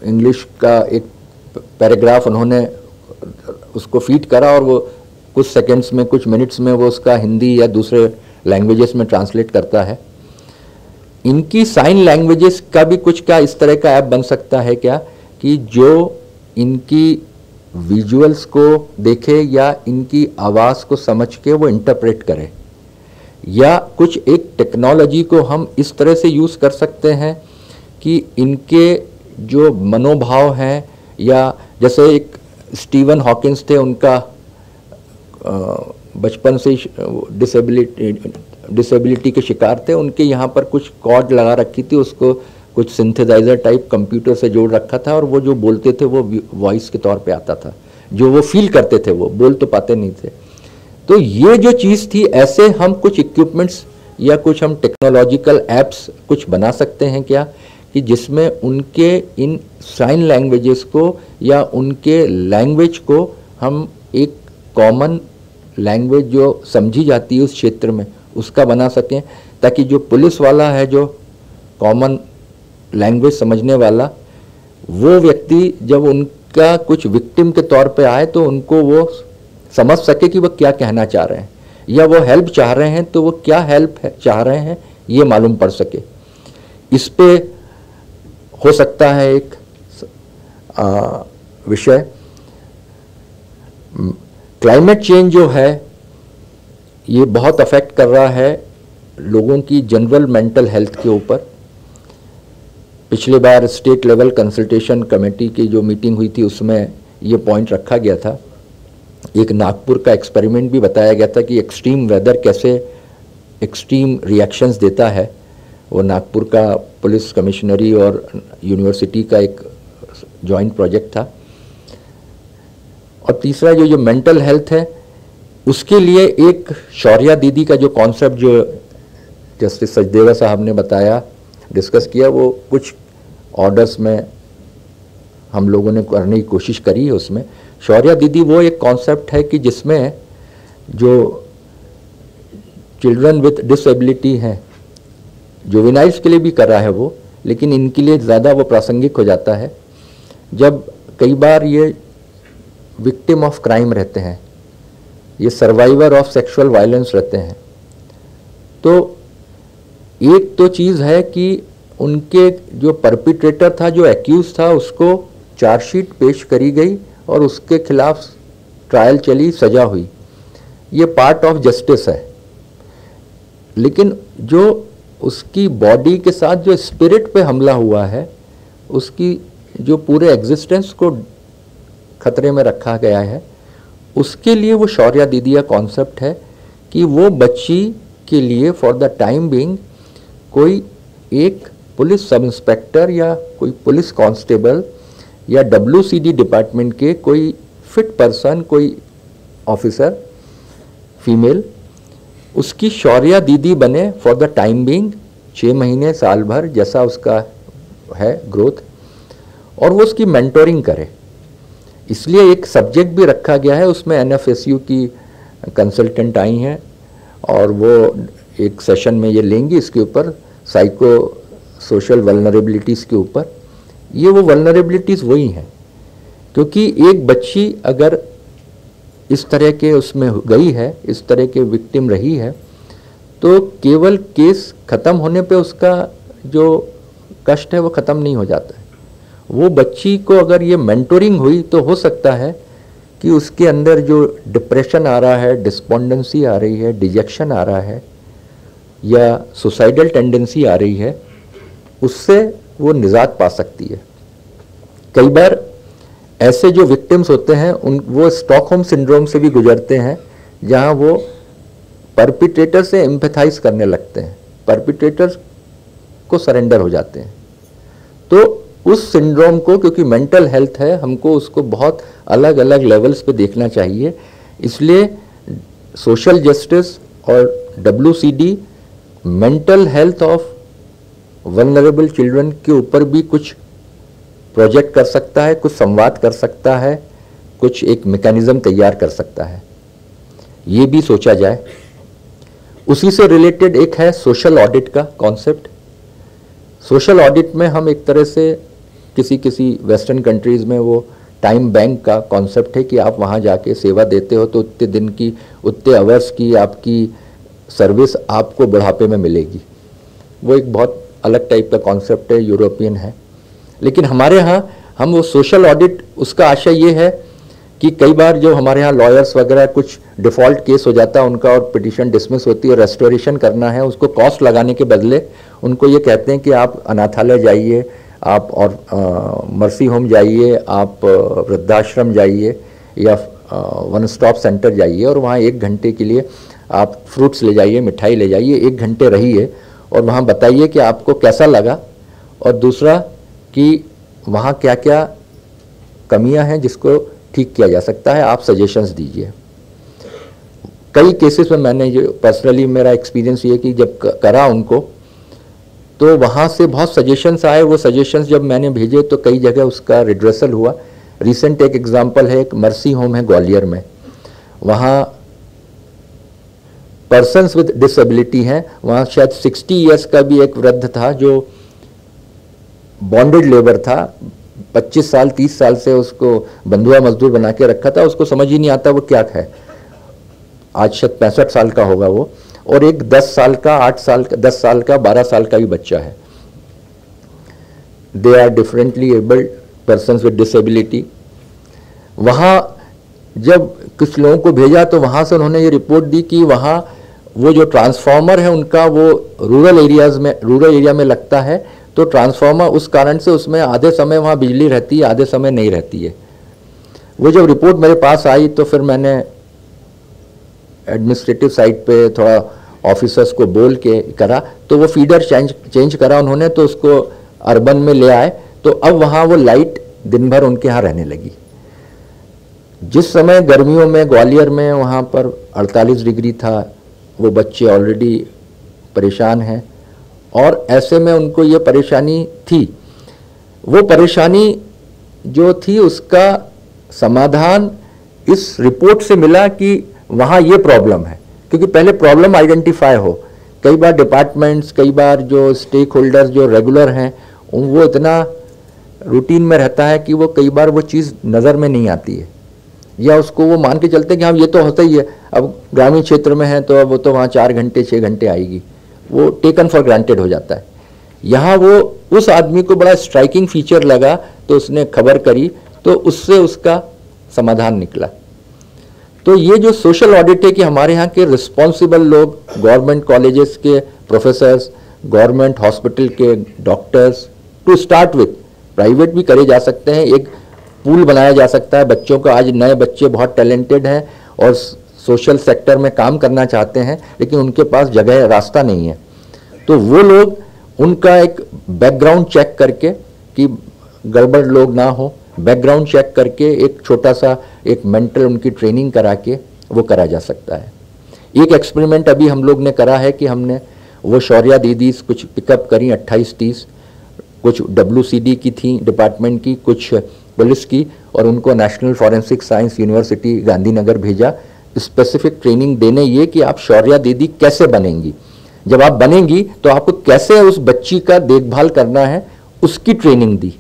इंग्लिश का एक पैराग्राफ उन्होंने उसको फीड करा और वो कुछ सेकंड्स में, कुछ मिनट्स में वो उसका हिंदी या दूसरे लैंग्वेजेस में ट्रांसलेट करता है। इनकी साइन लैंग्वेजेस का भी कुछ क्या इस तरह का ऐप बन सकता है क्या कि जो इनकी विजुअल्स को देखे या इनकी आवाज़ को समझ के वो इंटरप्रेट करे, या कुछ एक टेक्नोलॉजी को हम इस तरह से यूज़ कर सकते हैं कि इनके जो मनोभाव हैं, या जैसे एक स्टीवन हॉकिंस थे, उनका बचपन से डिसेबिलिटी के शिकार थे, उनके यहाँ पर कुछ कॉर्ड लगा रखी थी, उसको कुछ सिंथेसाइजर टाइप कंप्यूटर से जोड़ रखा था और वो जो बोलते थे वो वॉइस के तौर पे आता था, जो वो फील करते थे, वो बोल तो पाते नहीं थे। तो ये जो चीज़ थी, ऐसे हम कुछ इक्विपमेंट्स या कुछ हम टेक्नोलॉजिकल एप्स कुछ बना सकते हैं क्या कि जिसमें उनके इन साइन लैंग्वेजेस को या उनके लैंग्वेज को हम एक कॉमन लैंग्वेज जो समझी जाती है उस क्षेत्र में उसका बना सकें, ताकि जो पुलिस वाला है, जो कॉमन लैंग्वेज समझने वाला, वो व्यक्ति जब उनका कुछ विक्टिम के तौर पे आए तो उनको वो समझ सके कि वो क्या कहना चाह रहे हैं, या वो हेल्प चाह रहे हैं तो वो क्या हेल्प चाह रहे हैं ये मालूम पड़ सके। इस पे हो सकता है एक विषय। क्लाइमेट चेंज जो है ये बहुत अफेक्ट कर रहा है लोगों की जनरल मेंटल हेल्थ के ऊपर। पिछले बार स्टेट लेवल कंसल्टेशन कमेटी की जो मीटिंग हुई थी उसमें ये पॉइंट रखा गया था। एक नागपुर का एक्सपेरिमेंट भी बताया गया था कि एक्सट्रीम वेदर कैसे एक्सट्रीम रिएक्शंस देता है। वो नागपुर का पुलिस कमिश्नरी और यूनिवर्सिटी का एक जॉइंट प्रोजेक्ट था। और तीसरा जो मेंटल हेल्थ है उसके लिए एक शौर्या दीदी का जो कॉन्सेप्ट जो जस्टिस सचदेवा साहब ने बताया, डिस्कस किया, वो कुछ ऑर्डर्स में हम लोगों ने करने की कोशिश करी है। उसमें शौर्या दीदी वो एक कॉन्सेप्ट है कि जिसमें जो चिल्ड्रन विथ डिसेबिलिटी हैं, जुवेनाइल्स के लिए भी कर रहा है वो, लेकिन इनके लिए ज़्यादा वो प्रासंगिक हो जाता है। जब कई बार ये विक्टिम ऑफ क्राइम रहते हैं, ये सर्वाइवर ऑफ सेक्सुअल वायलेंस रहते हैं, तो एक तो चीज़ है कि उनके जो परपिट्रेटर था, जो एक्यूज था, उसको चार्जशीट पेश करी गई और उसके खिलाफ ट्रायल चली, सजा हुई। ये पार्ट ऑफ जस्टिस है। लेकिन जो उसकी बॉडी के साथ जो स्पिरिट पे हमला हुआ है, उसकी जो पूरे एग्जिस्टेंस को खतरे में रखा गया है, उसके लिए वो शौर्या दीदी का कॉन्सेप्ट है कि वो बच्ची के लिए फॉर द टाइम बीइंग कोई एक पुलिस सब इंस्पेक्टर या कोई पुलिस कांस्टेबल या WCD डिपार्टमेंट के कोई फिट पर्सन, कोई ऑफिसर फीमेल, उसकी शौर्या दीदी बने फॉर द टाइम बीइंग, 6 महीने साल भर जैसा उसका है ग्रोथ, और वो उसकी मेंटोरिंग करे। इसलिए एक सब्जेक्ट भी रखा गया है, उसमें NFSU की कंसल्टेंट आई हैं और वो एक सेशन में ये लेंगी इसके ऊपर, साइको सोशल वल्नरेबिलिटीज़ के ऊपर। ये वो वल्नरेबिलिटीज़ वही हैं, क्योंकि एक बच्ची अगर इस तरह के उसमें गई है, इस तरह के विक्टिम रही है, तो केवल केस ख़त्म होने पे उसका जो कष्ट है वो ख़त्म नहीं हो जाता है। वो बच्ची को अगर ये मेंटोरिंग हुई तो हो सकता है कि उसके अंदर जो डिप्रेशन आ रहा है, डिस्पोंडेंसी आ रही है, डिजेक्शन आ रहा है या सुसाइडल टेंडेंसी आ रही है, उससे वो निजात पा सकती है। कई बार ऐसे जो विक्टिम्स होते हैं वो स्टॉकहोम सिंड्रोम से भी गुजरते हैं, जहां वो परपिट्रेटर से एम्पैथाइज करने लगते हैं, परपिट्रेटर को सरेंडर हो जाते हैं। तो उस सिंड्रोम को, क्योंकि मेंटल हेल्थ है, हमको उसको बहुत अलग अलग लेवल्स पे देखना चाहिए। इसलिए सोशल जस्टिस और WCD mental health of vulnerable children के ऊपर भी कुछ प्रोजेक्ट कर सकता है, कुछ संवाद कर सकता है, कुछ एक मैकेनिज्म तैयार कर सकता है, ये भी सोचा जाए। उसी से रिलेटेड एक है सोशल ऑडिट का कॉन्सेप्ट। सोशल ऑडिट में हम एक तरह से किसी वेस्टर्न कंट्रीज में वो टाइम बैंक का कॉन्सेप्ट है कि आप वहाँ जाके सेवा देते हो तो उतने दिन की, उतने आवर्स की आपकी सर्विस आपको बुढ़ापे में मिलेगी। वो एक बहुत अलग टाइप का कॉन्सेप्ट है, यूरोपियन है। लेकिन हमारे यहाँ हम वो सोशल ऑडिट, उसका आशय ये है कि कई बार जो हमारे यहाँ लॉयर्स वगैरह कुछ डिफ़ॉल्ट केस हो जाता है उनका और पिटिशन डिसमिस होती है और रेस्टोरेशन करना है, उसको कॉस्ट लगाने के बदले उनको ये कहते हैं कि आप अनाथालय जाइए, आप और मर्सी होम जाइए, आप वृद्धाश्रम जाइए या वन स्टॉप सेंटर जाइए और वहाँ 1 घंटे के लिए आप फ्रूट्स ले जाइए, मिठाई ले जाइए, 1 घंटे रहिए और वहाँ बताइए कि आपको कैसा लगा, और दूसरा कि वहाँ क्या क्या कमियां हैं जिसको ठीक किया जा सकता है, आप सजेशंस दीजिए। कई केसेस में मैंने जो पर्सनली मेरा एक्सपीरियंस ये कि जब करा उनको तो वहाँ से बहुत सजेशंस आए। वो सजेशंस जब मैंने भेजे तो कई जगह उसका रिड्रेसल हुआ। रिसेंट एक एग्जांपल है, एक मर्सी होम है ग्वालियर में, वहाँ पर्सन्स विद डिसेबिलिटी हैं, वहाँ शायद 60 इयर्स का भी एक वृद्ध था जो बॉन्डेड लेबर था, 25 साल 30 साल से उसको बंधुआ मजदूर बना के रखा था, उसको समझ ही नहीं आता वो क्या खाए। आज शायद 65 साल का होगा वो, और एक 10 साल का 8 साल का 10 साल का 12 साल का भी बच्चा है। They are differently abled persons with disability. वहाँ जब कुछ लोगों को भेजा तो वहाँ से उन्होंने ये रिपोर्ट दी कि वहाँ वो जो ट्रांसफार्मर है उनका वो रूरल एरिया में लगता है, तो ट्रांसफार्मर उस कारण से उसमें आधे समय वहाँ बिजली रहती है, आधे समय नहीं रहती है। वो जब रिपोर्ट मेरे पास आई तो फिर मैंने एडमिनिस्ट्रेटिव साइड पे थोड़ा ऑफिसर्स को बोल के करा, तो वो फीडर चेंज करा उन्होंने, तो उसको अर्बन में ले आए, तो अब वहाँ वो लाइट दिन भर उनके यहाँ रहने लगी। जिस समय गर्मियों में ग्वालियर में वहाँ पर 48 डिग्री था, वो बच्चे ऑलरेडी परेशान हैं और ऐसे में उनको ये परेशानी थी। वो परेशानी जो थी उसका समाधान इस रिपोर्ट से मिला कि वहाँ ये प्रॉब्लम है, क्योंकि पहले प्रॉब्लम आइडेंटिफाई हो। कई बार डिपार्टमेंट्स, कई बार जो स्टेक होल्डर्स जो रेगुलर हैं वो इतना रूटीन में रहता है कि वो कई बार वो चीज़ नज़र में नहीं आती है, या उसको वो मान के चलते हैं कि हाँ ये तो होता ही है, अब ग्रामीण क्षेत्र में है तो अब वो तो वहाँ 4 घंटे 6 घंटे आएगी, वो टेकन फॉर ग्रांटेड हो जाता है। यहाँ वो उस आदमी को बड़ा स्ट्राइकिंग फीचर लगा तो उसने खबर करी, तो उससे उसका समाधान निकला। तो ये जो सोशल ऑडिट है कि हमारे यहाँ के रिस्पॉन्सिबल लोग, गवर्नमेंट कॉलेजेस के प्रोफेसर्स, गवर्नमेंट हॉस्पिटल के doctors, to start with, private भी करे जा सकते हैं, एक पूल बनाया जा सकता है बच्चों का। आज नए बच्चे बहुत टैलेंटेड हैं और सोशल सेक्टर में काम करना चाहते हैं, लेकिन उनके पास जगह रास्ता नहीं है, तो वो लोग उनका एक बैकग्राउंड चेक करके कि गड़बड़ लोग ना हो, बैकग्राउंड चेक करके एक छोटा सा एक मेंटल उनकी ट्रेनिंग करा के वो करा जा सकता है। एक एक्सपेरिमेंट अभी हम लोग ने करा है कि हमने वो शौर्या दीदी कुछ पिकअप करी 28-30, कुछ WCD की थी डिपार्टमेंट की, कुछ पुलिस की, और उनको national forensic science university Gandhinagar भेजा स्पेसिफिक ट्रेनिंग देने, ये कि आप शौर्या दीदी कैसे बनेंगी, जब आप बनेंगी तो आपको कैसे उस बच्ची का देखभाल करना है, उसकी ट्रेनिंग दी।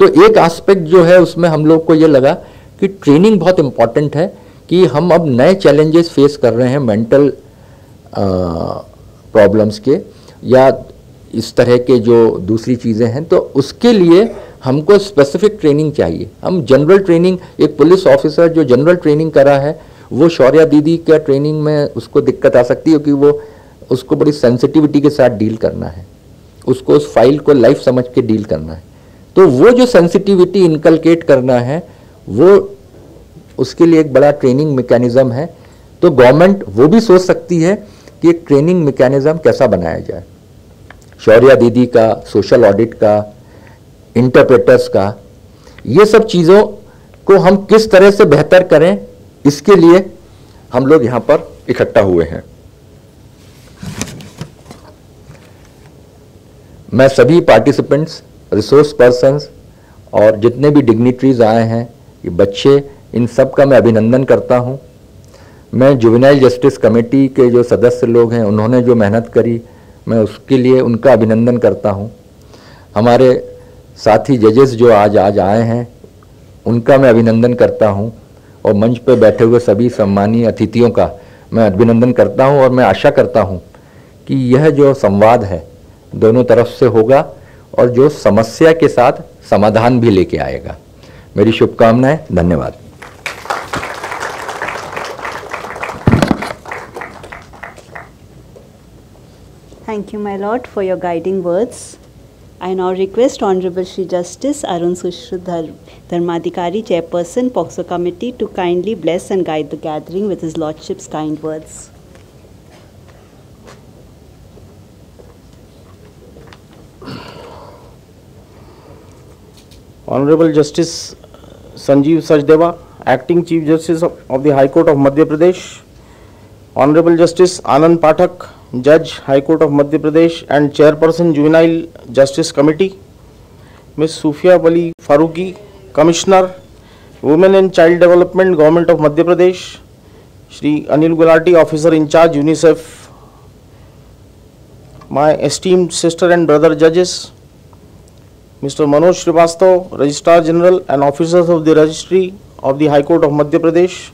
तो एक एस्पेक्ट जो है उसमें हम लोग को ये लगा कि ट्रेनिंग बहुत इंपॉर्टेंट है, कि हम अब नए चैलेंजेस फेस कर रहे हैं मेंटल प्रॉब्लम्स के या इस तरह के जो दूसरी चीज़ें हैं, तो उसके लिए हमको स्पेसिफिक ट्रेनिंग चाहिए। हम जनरल ट्रेनिंग, एक पुलिस ऑफिसर जो जनरल ट्रेनिंग करा है वो शौर्या दीदी का ट्रेनिंग में उसको दिक्कत आ सकती है, क्योंकि वो उसको बड़ी सेंसिटिविटी के साथ डील करना है, उसको उस फाइल को लाइफ समझ के डील करना है। तो वो जो सेंसिटिविटी इनकलकेट करना है वो उसके लिए एक बड़ा ट्रेनिंग मैकेनिज्म है। तो गवर्नमेंट वो भी सोच सकती है कि एक ट्रेनिंग मैकेनिज्म कैसा बनाया जाए। शौर्या दीदी का, सोशल ऑडिट का, इंटरप्रेटर्स का, ये सब चीज़ों को हम किस तरह से बेहतर करें, इसके लिए हम लोग यहाँ पर इकट्ठा हुए हैं। मैं सभी पार्टिसिपेंट्स, रिसोर्स पर्सन्स और जितने भी डिग्निटरीज आए हैं, ये बच्चे, इन सब का मैं अभिनंदन करता हूँ। मैं जुवेनाइल जस्टिस कमेटी के जो सदस्य लोग हैं, उन्होंने जो मेहनत करी, मैं उसके लिए उनका अभिनंदन करता हूँ। हमारे साथी जजेस जो आज आए हैं, उनका मैं अभिनंदन करता हूँ, और मंच पर बैठे हुए सभी सम्मानीय अतिथियों का मैं अभिनंदन करता हूँ। और मैं आशा करता हूँ कि यह जो संवाद है दोनों तरफ से होगा और जो समस्या के साथ समाधान भी लेके आएगा। मेरी शुभकामनाएं। धन्यवाद। Thank you, my lord, for your guiding words. I now request Honorable Shri Justice Arun Sushruta Dharmadhikari, Chairperson, POCSO Committee, to kindly bless and guide the gathering with his lordship's kind words. Honorable Justice Sanjeev Sachdeva, Acting Chief Justice of the High Court of Madhya Pradesh, Honorable Justice Anand Pathak, Judge, High Court of Madhya Pradesh and Chairperson, Juvenile Justice Committee, Ms. Sufia Wali Farooqi, Commissioner, Women and Child Development, Government of Madhya Pradesh, Shri Anil Gulati, Officer in Charge, UNICEF, my esteemed sister and brother judges, Mr. Manoj Srivastav, Registrar General and officers of the Registry of the High Court of Madhya Pradesh,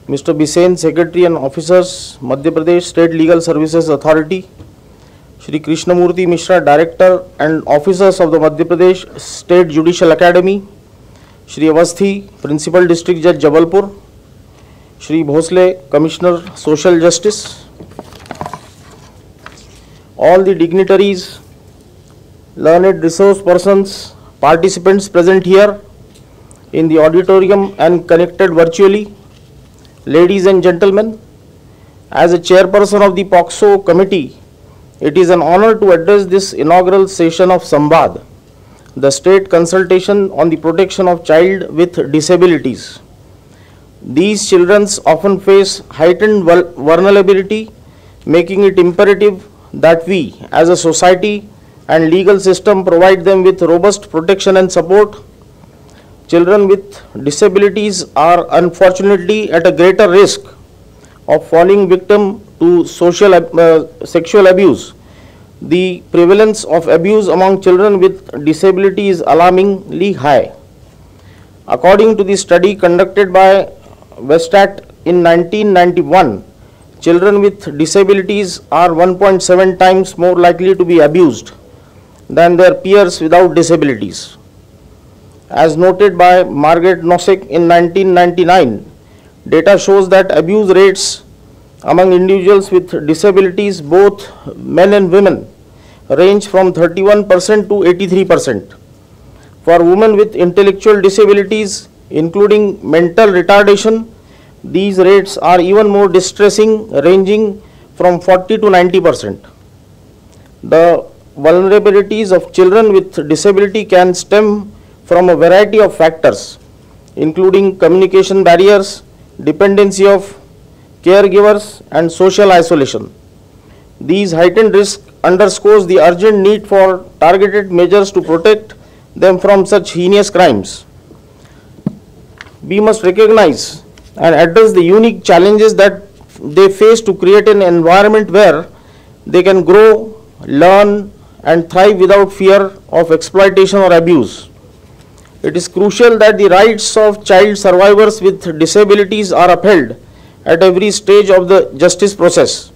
Mr. Bisen, Secretary and officers, Madhya Pradesh State Legal Services Authority, Shri Krishnamurthy Mishra, Director and officers of the Madhya Pradesh State Judicial Academy, Shri Avasthi, Principal District Judge Jabalpur, Shri Bhosle, Commissioner Social Justice, all the dignitaries, learned resource persons, participants present here in the auditorium and connected virtually, ladies and gentlemen, as a chairperson of the POCSO committee, it is an honor to address this inaugural session of Samvad, the state consultation on the protection of child with disabilities. These children often face heightened vulnerability, making it imperative that we, as a society and legal system, provide them with robust protection and support. Children with disabilities are unfortunately at a greater risk of falling victim to sexual abuse. The prevalence of abuse among children with disability is alarmingly high. According to the study conducted by Westat in 1991, children with disabilities are 1.7 times more likely to be abused than their peers without disabilities. As noted by Margaret Nozick in 1999, data shows that abuse rates among individuals with disabilities, both men and women, range from 31% to 83%. For women with intellectual disabilities, including mental retardation, these rates are even more distressing, ranging from 40 to 90%. The vulnerabilities of children with disability can stem from a variety of factors, including communication barriers, dependency of caregivers, and social isolation. These heightened risk underscores the urgent need for targeted measures to protect them from such heinous crimes. We must recognize and address the unique challenges that they face to create an environment where they can grow, learn, and thrive without fear of exploitation or abuse. It is crucial that the rights of child survivors with disabilities are upheld at every stage of the justice process.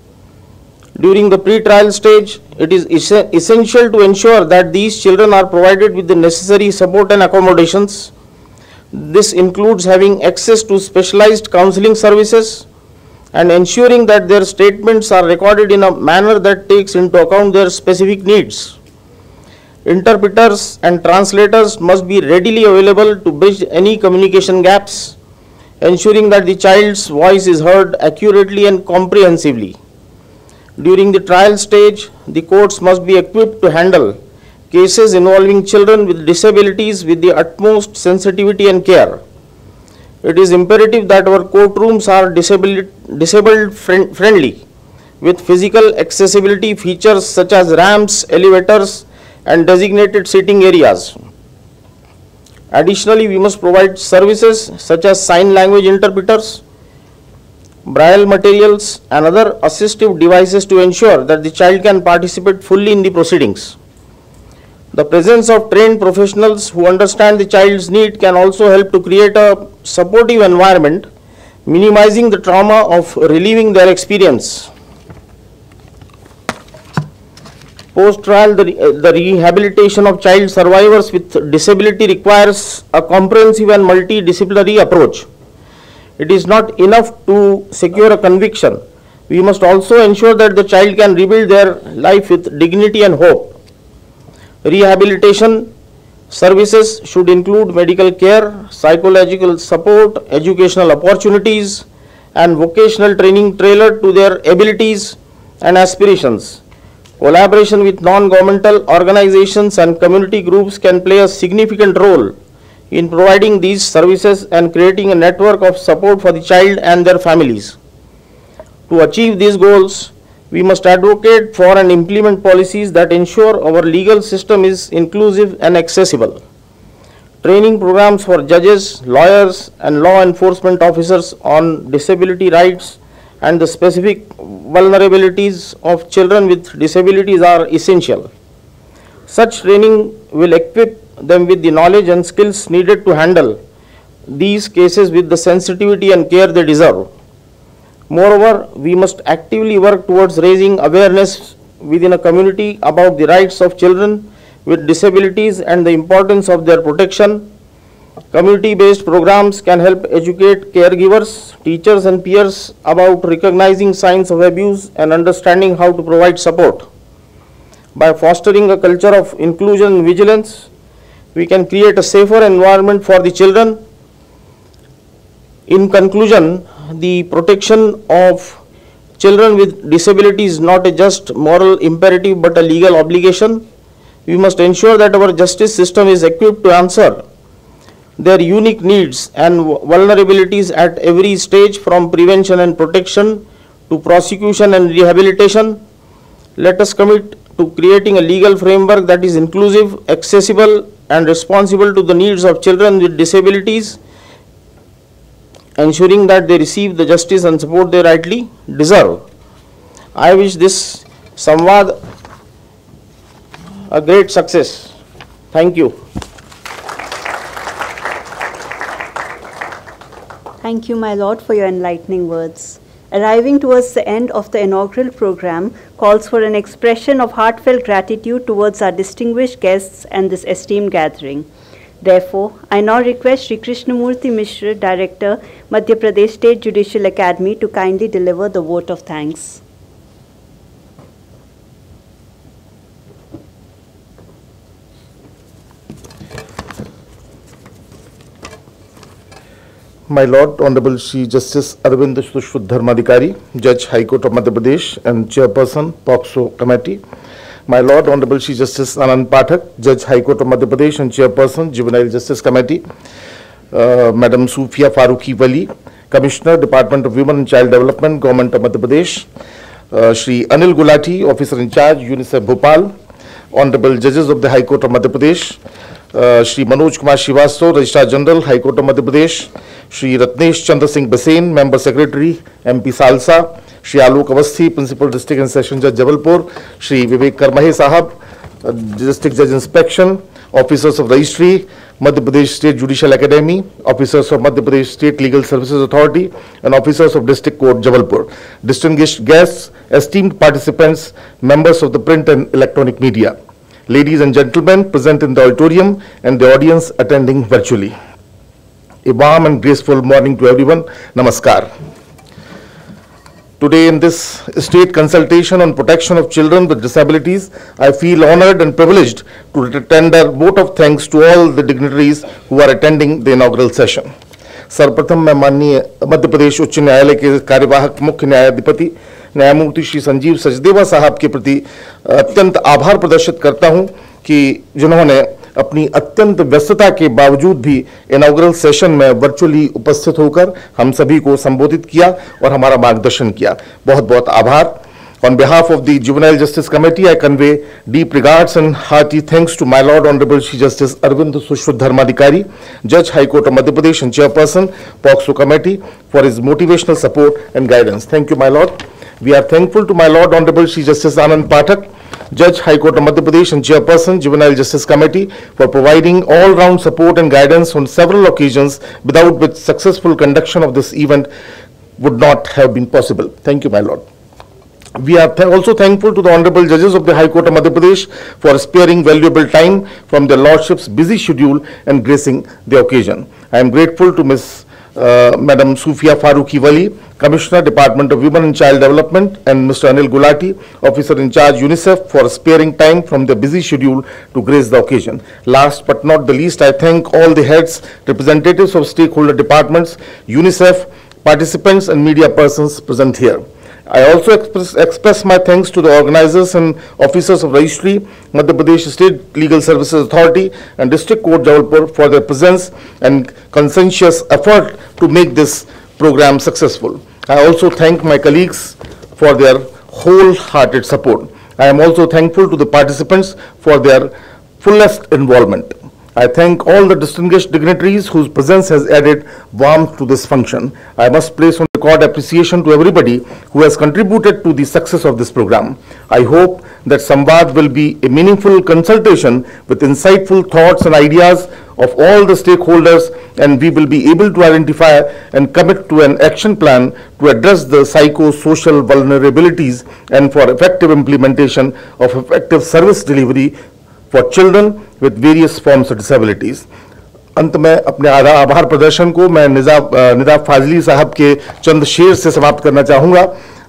During the pre-trial stage, it is essential to ensure that these children are provided with the necessary support and accommodations. This includes having access to specialized counseling services and ensuring that their statements are recorded in a manner that takes into account their specific needs. Interpreters and translators must be readily available to bridge any communication gaps, ensuring that the child's voice is heard accurately and comprehensively. During the trial stage, the courts must be equipped to handle cases involving children with disabilities with the utmost sensitivity and care. It is imperative that our courtrooms are disabled friendly, with physical accessibility features such as ramps, elevators, and designated sitting areas. Additionally, we must provide services such as sign language interpreters, braille materials, and other assistive devices to ensure that the child can participate fully in the proceedings. The presence of trained professionals who understand the child's need can also help to create a supportive environment, minimizing the trauma of reliving their experience. Post-trial, the rehabilitation of child survivors with disability requires a comprehensive and multidisciplinary approach. It is not enough to secure a conviction. We must also ensure that the child can rebuild their life with dignity and hope. Rehabilitation services should include medical care, psychological support, educational opportunities, and vocational training tailored to their abilities and aspirations. Collaboration with non-governmental organizations and community groups can play a significant role in providing these services and creating a network of support for the child and their families. To achieve these goals, we must advocate for and implement policies that ensure our legal system is inclusive and accessible. Training programs for judges, lawyers, and law enforcement officers on disability rights and the specific vulnerabilities of children with disabilities are essential. Such training will equip them with the knowledge and skills needed to handle these cases with the sensitivity and care they deserve. Moreover, we must actively work towards raising awareness within a community about the rights of children with disabilities and the importance of their protection. Community-based programs can help educate caregivers, teachers, and peers about recognizing signs of abuse and understanding how to provide support. By fostering a culture of inclusion and vigilance, we can create a safer environment for the children. In conclusion, the protection of children with disabilities is not a just moral imperative but a legal obligation. We must ensure that our justice system is equipped to answer their unique needs and vulnerabilities at every stage, from prevention and protection to prosecution and rehabilitation. Let us commit to creating a legal framework that is inclusive, accessible, and responsible to the needs of children with disabilities, ensuring that they receive the justice and support they rightly deserve. I wish this Samvad a great success. Thank you. Thank you, my Lord, for your enlightening words. Arriving towards the end of the inaugural program calls for an expression of heartfelt gratitude towards our distinguished guests and this esteemed gathering. Therefore, I now request Shri Krishnamurthy Mishra, Director, Madhya Pradesh State Judicial Academy, to kindly deliver the vote of thanks. My Lord, Honorable Shri Justice Arvind Sushruta Dharmadhikari, Judge High Court of Madhya Pradesh and Chairperson, POCSO Committee. My Lord, Honorable Shri Justice Anand Pathak, Judge High Court of Madhya Pradesh and Chairperson, Juvenile Justice Committee. Madam Sufia Farooqi Wali, Commissioner, Department of Women and Child Development, Government of Madhya Pradesh. Shri Anil Gulati, Officer in Charge, UNICEF Bhopal. Honorable Judges of the High Court of Madhya Pradesh. Shri Manoj Kumar Srivastava, Registrar General, High Court of Madhya Pradesh. Shri Ratnesh Chandra Singh Basen, Member Secretary, MP Salsa. Shri Alok Avasthi, Principal District and Session Judge Jabalpur. Shri Vivek Karmahe Sahab, District Judge Inspection. Officers of Registry, Madhya Pradesh State Judicial Academy, officers of Madhya Pradesh State Legal Services Authority, and officers of District Court Jabalpur. Distinguished guests, esteemed participants, members of the print and electronic media, ladies and gentlemen present in the auditorium and the audience attending virtually. A warm and graceful morning to everyone. Namaskar. Today in this state consultation on protection of children with disabilities, I feel honored and privileged to tender vote of thanks to all the dignitaries who are attending the inaugural session. सर्वप्रथम मैं माननीय मध्य प्रदेश उच्च न्यायालय के कार्यवाहक मुख्य न्यायाधिपति न्यायमूर्ति श्री संजीव सचदेवा साहब के प्रति अत्यंत आभार प्रदर्शित करता हूं कि जिन्होंने अपनी अत्यंत व्यस्तता के बावजूद भी इनॉग्रल सेशन में वर्चुअली उपस्थित होकर हम सभी को संबोधित किया और हमारा मार्गदर्शन किया। बहुत बहुत आभार। On behalf of the Juvenile Justice Committee, I convey deep regards and hearty thanks to my Lord Honorable Chief Justice Arvind Dharmadhikari, Judge High Court of Madhya Pradesh and Chairperson, POCSO Committee, for his motivational support and guidance. Thank you, my Lord. We are thankful to my Lord Honorable Chief Justice Anand Pathak, Judge High Court of Madhya Pradesh and Chairperson, Juvenile Justice Committee, for providing all-round support and guidance on several occasions, without which successful conduction of this event would not have been possible. Thank you, my Lord. We are also thankful to the Honorable Judges of the High Court of Madhya Pradesh for sparing valuable time from their Lordship's busy schedule and gracing the occasion. I am grateful to Madam Sufia Farooqi Wali, Commissioner, Department of Women and Child Development, and Mr. Anil Gulati, Officer in Charge, UNICEF, for sparing time from their busy schedule to grace the occasion. Last but not the least, I thank all the heads, representatives of stakeholder departments, UNICEF, participants and media persons present here. I also express my thanks to the organizers and officers of Registry, Madhya Pradesh State Legal Services Authority and District Court Jabalpur for their presence and conscientious effort to make this program successful. I also thank my colleagues for their wholehearted support. I am also thankful to the participants for their fullest involvement. I thank all the distinguished dignitaries whose presence has added warmth to this function. I must place on record appreciation to everybody who has contributed to the success of this program. I hope that Samvad will be a meaningful consultation with insightful thoughts and ideas of all the stakeholders, and we will be able to identify and commit to an action plan to address the psychosocial vulnerabilities and for effective implementation of effective service delivery for children with various forms of disabilities. अंत में अपने आभार प्रदर्शन को मैं निजाफ फाजली साहब के चंद शेर से समाप्त करना चाहूँगा,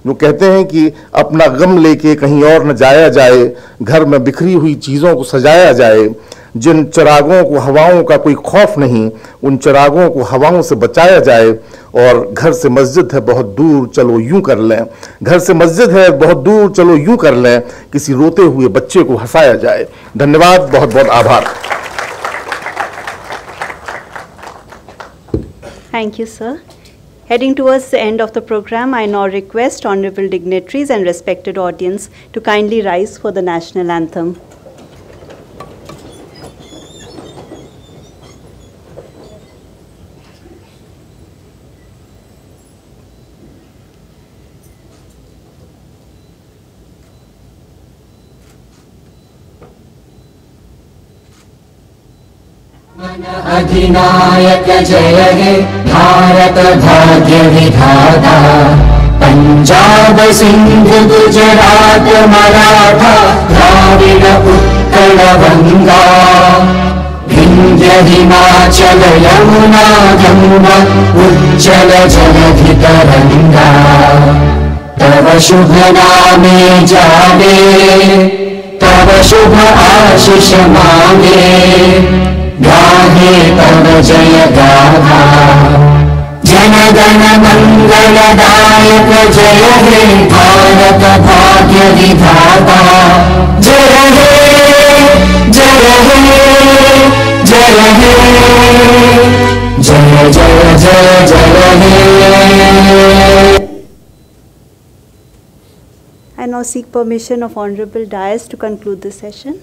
जो कहते हैं कि अपना गम लेके कहीं और न जाया जाए, घर में बिखरी हुई चीज़ों को सजाया जाए, जिन चिरागों को हवाओं का कोई खौफ नहीं, उन चिरागों को हवाओं से बचाया जाए, और घर से मस्जिद है बहुत दूर चलो यूं कर लें, घर से मस्जिद है बहुत दूर चलो यूं कर लें, किसी रोते हुए बच्चे को हंसाया जाए। धन्यवाद, बहुत बहुत आभार। Thank you, sir. Heading towards the end of the program, I now request honorable dignitaries and respected audience to kindly rise for the national anthem. अधिनायक जय हे भारत भाग्य विधाता, पंजाब सिंध गुजरात मराठा द्राविड उत्कल गंगा, विंध्य हिमाचल यमुना गंगा उज्जल जलधि तरंगा, तव शुभ नामे जागे, तव शुभ आशीष मांगे, गाहे तव जय गाथा, जन गण मंगलदायक जय हे भारत भाग्य विधाता, जय हे जय हे जय हे जय जय जय जय हे। I now seek permission of Honorable Dais to conclude the session.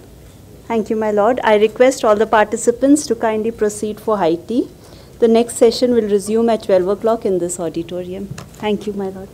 Thank you, my Lord. I request all the participants to kindly proceed for high tea. The next session will resume at 12 o'clock in this auditorium. Thank you, my Lord.